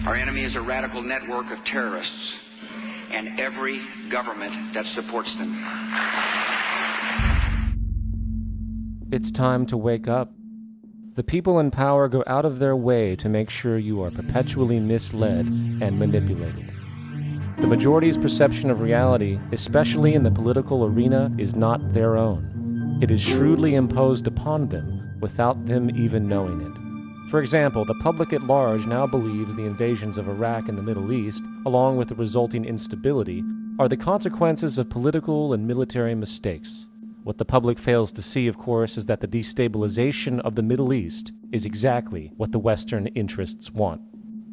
Our enemy is a radical network of terrorists and every government that supports them. It's time to wake up. The people in power go out of their way to make sure you are perpetually misled and manipulated. The majority's perception of reality, especially in the political arena, is not their own. It is shrewdly imposed upon them without them even knowing it. For example, the public at large now believes the invasions of Iraq and the Middle East, along with the resulting instability, are the consequences of political and military mistakes. What the public fails to see, of course, is that the destabilization of the Middle East is exactly what the Western interests want.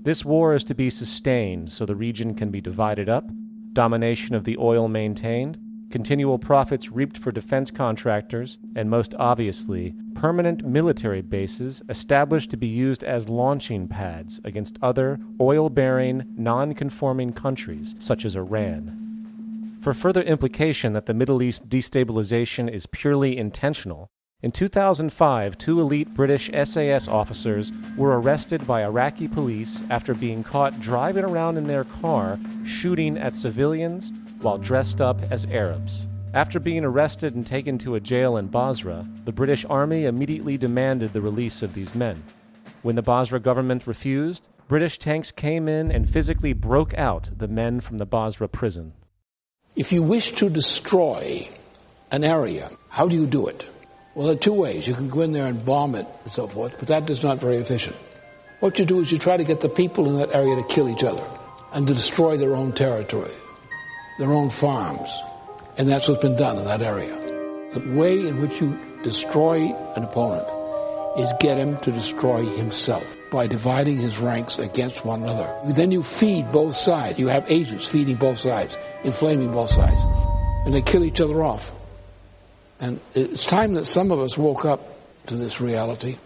This war is to be sustained so the region can be divided up, domination of the oil maintained, continual profits reaped for defense contractors, and most obviously, permanent military bases established to be used as launching pads against other oil-bearing, non-conforming countries such as Iran. For further implication that the Middle East destabilization is purely intentional, in 2005, 2 elite British SAS officers were arrested by Iraqi police after being caught driving around in their car shooting at civilians while dressed up as Arabs. After being arrested and taken to a jail in Basra, the British Army immediately demanded the release of these men. When the Basra government refused, British tanks came in and physically broke out the men from the Basra prison. If you wish to destroy an area, how do you do it? Well, there are 2 ways. You can go in there and bomb it and so forth, but that is not very efficient. What you do is you try to get the people in that area to kill each other and to destroy their own territory, their own farms. And that's what's been done in that area. The way in which you destroy an opponent is get him to destroy himself by dividing his ranks against one another. Then you feed both sides. You have agents feeding both sides, inflaming both sides, and they kill each other off. And it's time that some of us woke up to this reality,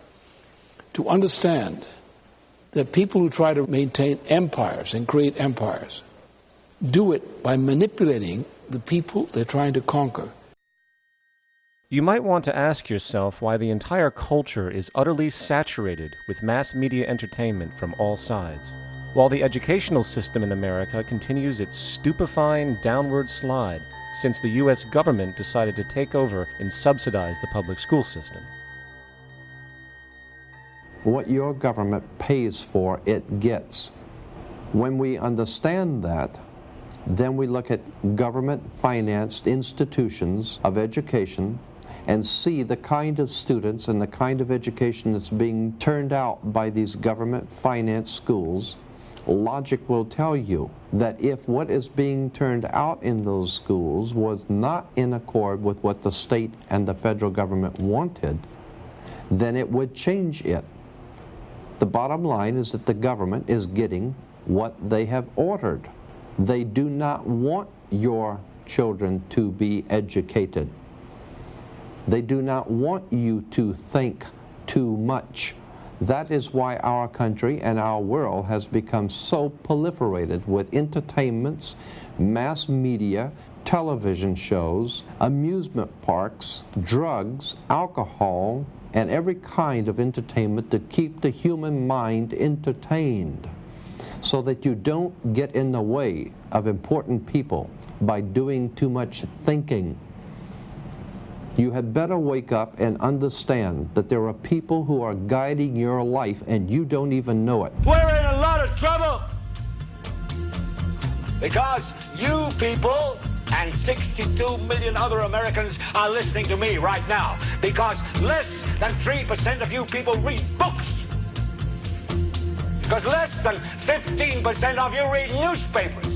to understand that people who try to maintain empires and create empires do it by manipulating the people they're trying to conquer. You might want to ask yourself why the entire culture is utterly saturated with mass media entertainment from all sides, while the educational system in America continues its stupefying downward slide since the U.S. government decided to take over and subsidize the public school system. What your government pays for, it gets. When we understand that, then we look at government-financed institutions of education and see the kind of students and the kind of education that's being turned out by these government-financed schools. Logic will tell you that if what is being turned out in those schools was not in accord with what the state and the federal government wanted, then it would change it. The bottom line is that the government is getting what they have ordered. They do not want your children to be educated. They do not want you to think too much. That is why our country and our world has become so proliferated with entertainments, mass media, television shows, amusement parks, drugs, alcohol, and every kind of entertainment to keep the human mind entertained, so that you don't get in the way of important people by doing too much thinking. You had better wake up and understand that there are people who are guiding your life and you don't even know it. We're in a lot of trouble because you people and 62 million other Americans are listening to me right now, because less than 3% of you people read books, because less than 15% of you read newspapers,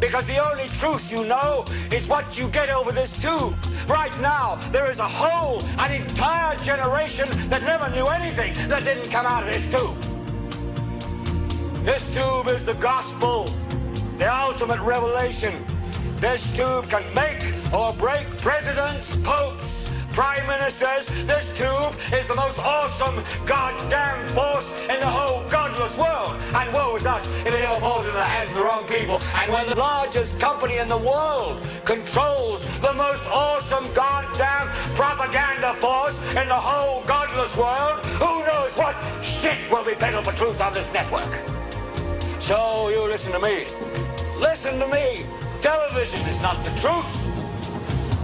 because the only truth you know is what you get over this tube. Right now, there is an entire generation that never knew anything that didn't come out of this tube. This tube is the gospel, the ultimate revelation. This tube can make or break presidents, popes, prime ministers. This tube is the most awesome goddamn force in the whole godless world. And woe is us if it all falls into the hands of the wrong people. And when the largest company in the world controls the most awesome goddamn propaganda force in the whole godless world, who knows what shit will be peddled for truth on this network. So you listen to me. Listen to me. Television is not the truth.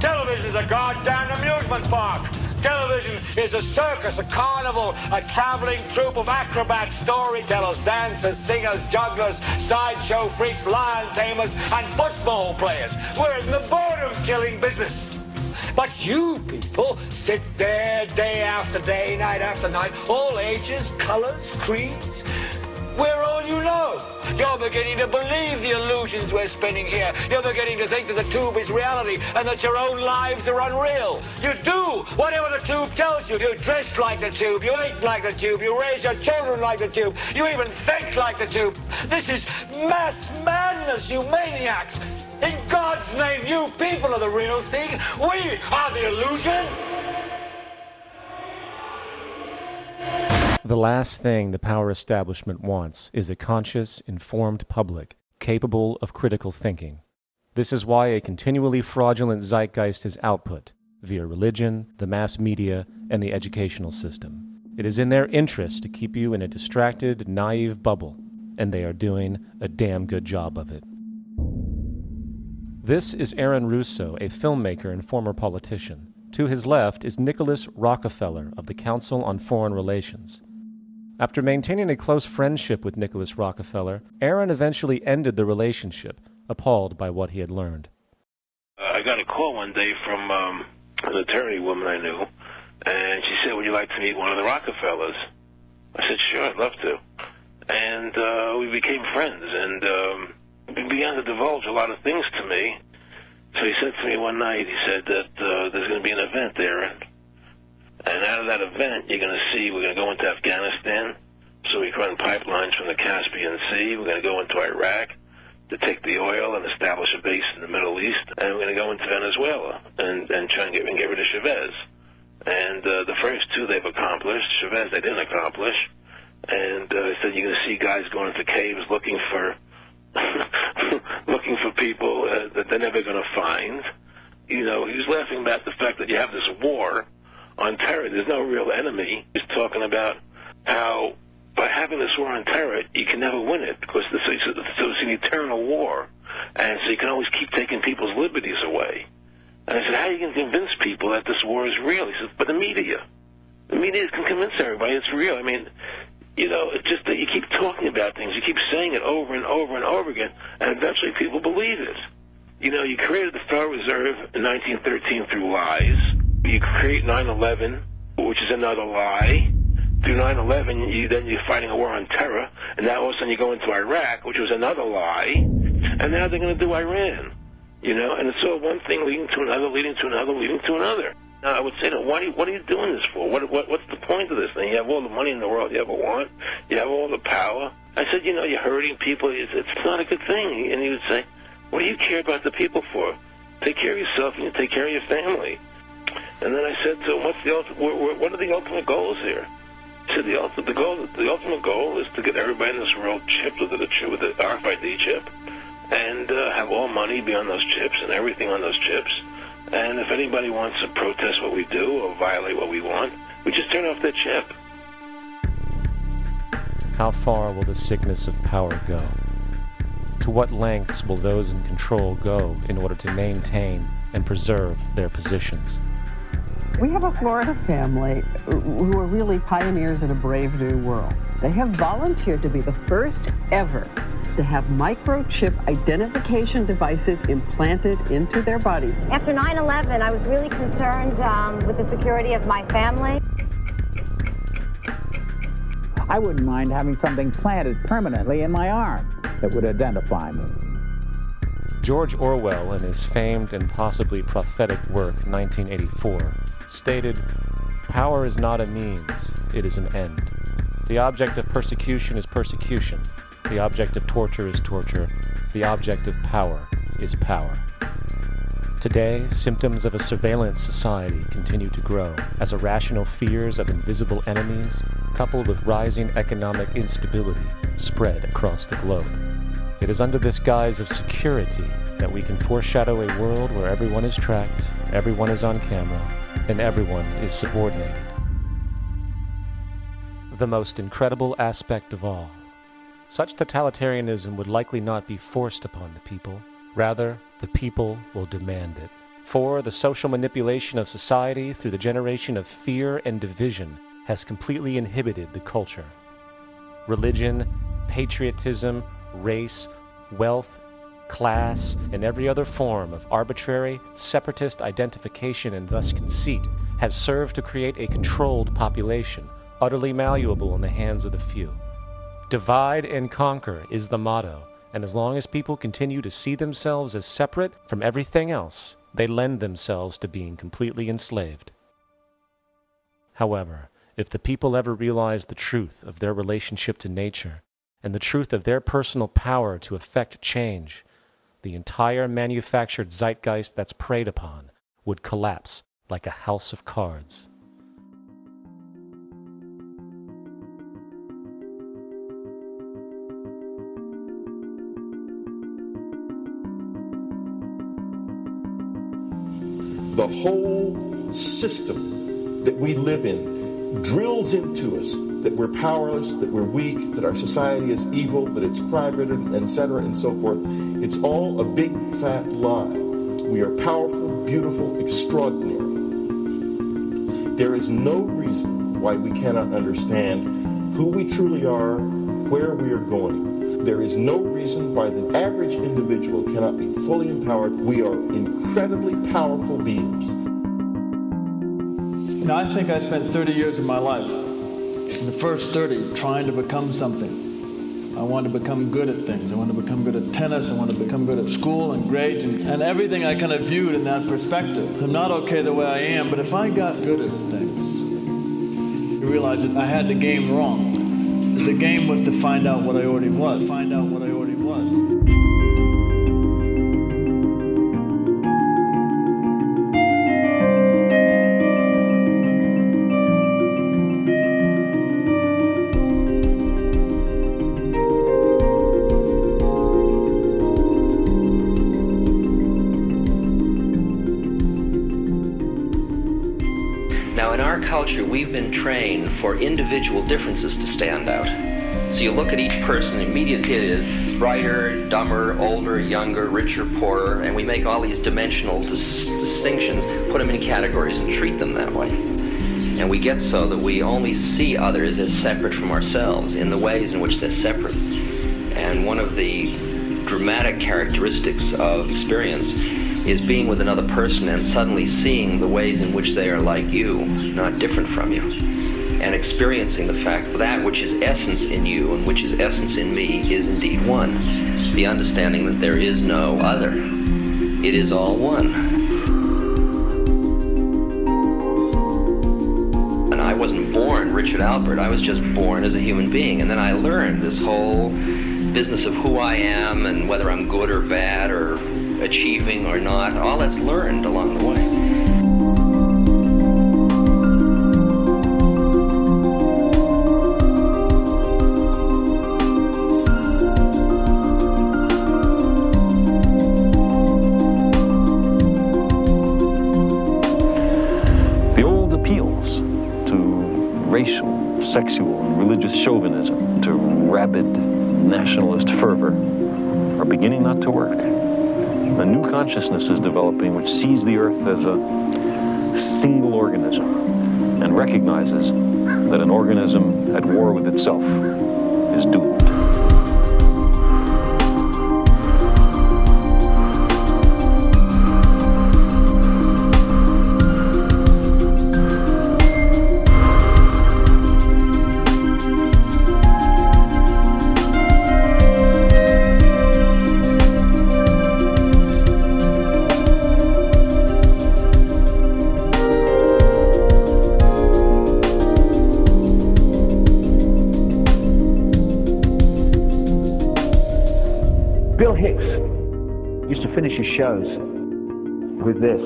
Television is a goddamn amusement park. Television is a circus, a carnival, a traveling troupe of acrobats, storytellers, dancers, singers, jugglers, sideshow freaks, lion tamers, and football players. We're in the boredom-killing business. But you people sit there day after day, night after night, all ages, colors, creeds. We're all you know. You're beginning to believe the illusions we're spinning here. You're beginning to think that the tube is reality and that your own lives are unreal. You do whatever the tube tells you. You dress like the tube. You eat like the tube. You raise your children like the tube. You even think like the tube. This is mass madness, you maniacs. In God's name, you people are the real thing. We are the illusion. The last thing the power establishment wants is a conscious, informed public, capable of critical thinking. This is why a continually fraudulent zeitgeist is output, via religion, the mass media, and the educational system. It is in their interest to keep you in a distracted, naive bubble, and they are doing a damn good job of it. This is Aaron Russo, a filmmaker and former politician. To his left is Nicholas Rockefeller of the Council on Foreign Relations. After maintaining a close friendship with Nicholas Rockefeller, Aaron eventually ended the relationship, appalled by what he had learned. I got a call one day from an attorney woman I knew, and she said, would you like to meet one of the Rockefellers? I said, sure, I'd love to. And we became friends, and he began to divulge a lot of things to me. So he said to me one night, he said that there's going to be an event there, and out of that event, you're going to see we're going to go into Afghanistan, so we can run pipelines from the Caspian Sea. We're going to go into Iraq to take the oil and establish a base in the Middle East, and we're going to go into Venezuela and try and get rid of Chavez. And the first two they've accomplished. Chavez they didn't accomplish. And he said you're going to see guys going into caves looking for looking for people that they're never going to find. You know, he was laughing about the fact that you have this war on terror. There's no real enemy. He's talking about how by having this war on terror, you can never win it because it's an eternal war. And so you can always keep taking people's liberties away. And I said, how are you going to convince people that this war is real? He said, but the media can convince everybody it's real. I mean, you know, it's just that you keep talking about things. You keep saying it over and over and over again, and eventually people believe it. You know, you created the Federal Reserve in 1913 through lies. You create 9/11, which is another lie. Through 9/11, then you're fighting a war on terror, and now all of a sudden you go into Iraq, which was another lie, and now they're going to do Iran. You know, and it's all one thing leading to another, leading to another, leading to another. Now, I would say to them, what are you doing this for? What's the point of this thing? You have all the money in the world you ever want. You have all the power. I said, you know, you're hurting people. It's not a good thing. And he would say, what do you care about the people for? Take care of yourself and you take care of your family. And then I said to him, what are the ultimate goals here? He said the ultimate goal is to get everybody in this world chipped with the RFID chip, and have all money be on those chips and everything on those chips. And if anybody wants to protest what we do or violate what we want, we just turn off their chip. How far will the sickness of power go? To what lengths will those in control go in order to maintain and preserve their positions? We have a Florida family who are really pioneers in a brave new world. They have volunteered to be the first ever to have microchip identification devices implanted into their body. After 9/11, I was really concerned with the security of my family. I wouldn't mind having something planted permanently in my arm that would identify me. George Orwell, in his famed and possibly prophetic work, 1984, stated, "Power is not a means, it is an end. The object of persecution is persecution. The object of torture is torture. The object of power is power." Today, symptoms of a surveillance society continue to grow as irrational fears of invisible enemies, coupled with rising economic instability, spread across the globe. It is under this guise of security that we can foreshadow a world where everyone is tracked, everyone is on camera, and everyone is subordinated. The most incredible aspect of all, such totalitarianism would likely not be forced upon the people. Rather, the people will demand it. For the social manipulation of society through the generation of fear and division has completely inhibited the culture. Religion, patriotism, race, wealth, class, and every other form of arbitrary, separatist identification and thus conceit has served to create a controlled population, utterly malleable in the hands of the few. Divide and conquer is the motto, and as long as people continue to see themselves as separate from everything else, they lend themselves to being completely enslaved. However, if the people ever realize the truth of their relationship to nature, and the truth of their personal power to effect change, the entire manufactured zeitgeist that's preyed upon would collapse like a house of cards. The whole system that we live in drills into us that we're powerless, that we're weak, that our society is evil, that it's crime-ridden, etc., and so forth. It's all a big, fat lie. We are powerful, beautiful, extraordinary. There is no reason why we cannot understand who we truly are, where we are going. There is no reason why the average individual cannot be fully empowered. We are incredibly powerful beings. You know, I think I spent 30 years of my life, in the first 30, trying to become something. I wanted to become good at things. I wanted to become good at tennis. I wanted to become good at school and grades and everything I kind of viewed in that perspective. I'm not okay the way I am, but if I got good at things, you realize that I had the game wrong. The game was to find out what I already was. Now, in our culture, we've been trained for individual differences to stand out. So you look at each person, immediately it is brighter, dumber, older, younger, richer, poorer, and we make all these dimensional distinctions, put them in categories and treat them that way. And we get so that we only see others as separate from ourselves in the ways in which they're separate. And one of the dramatic characteristics of experience is being with another person and suddenly seeing the ways in which they are like you, not different from you, and experiencing the fact that which is essence in you and which is essence in me is indeed one. The understanding that there is no other. It is all one. And I wasn't born Richard Albert, I was just born as a human being, and then I learned this whole business of who I am and whether I'm good or bad or achieving or not. All that's learned along the way. racial, sexual, and religious chauvinism to rabid nationalist fervor are beginning not to work. A new consciousness is developing which sees the earth as a single organism and recognizes that an organism at war with itself is doomed. Finish his shows with this.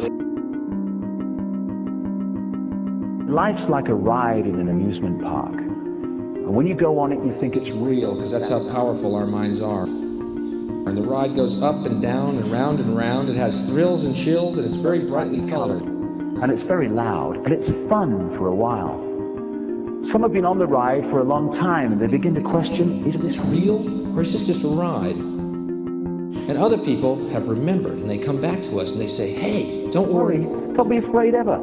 Life's like a ride in an amusement park. And when you go on it, you think it's real, because that's how powerful our minds are. And the ride goes up and down and round and round. It has thrills and chills, and it's very brightly colored. And it's very loud, and it's fun for a while. Some have been on the ride for a long time, and they begin to question, is this real, or is this just a ride? And other people have remembered, and they come back to us and they say, hey, don't worry. Don't be afraid ever,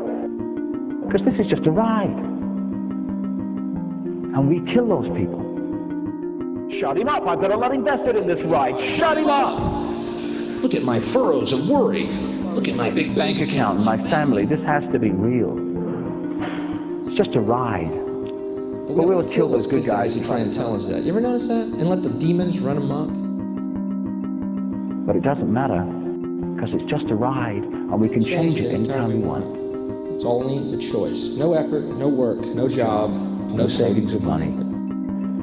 because this is just a ride. And we kill those people. Shut him up, I've got a lot invested in this ride. Shut him up! Look at my furrows of worry. Look at my big bank account. My family, this has to be real. It's just a ride. But we'll kill those good guys who try and tell us that. You ever notice that? And let the demons run amok? But it doesn't matter, because it's just a ride, and we can change it anytime we want. It's only a choice. No effort, no work, no job, no savings of money.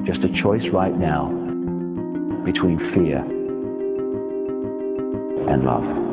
Just a choice right now between fear and love.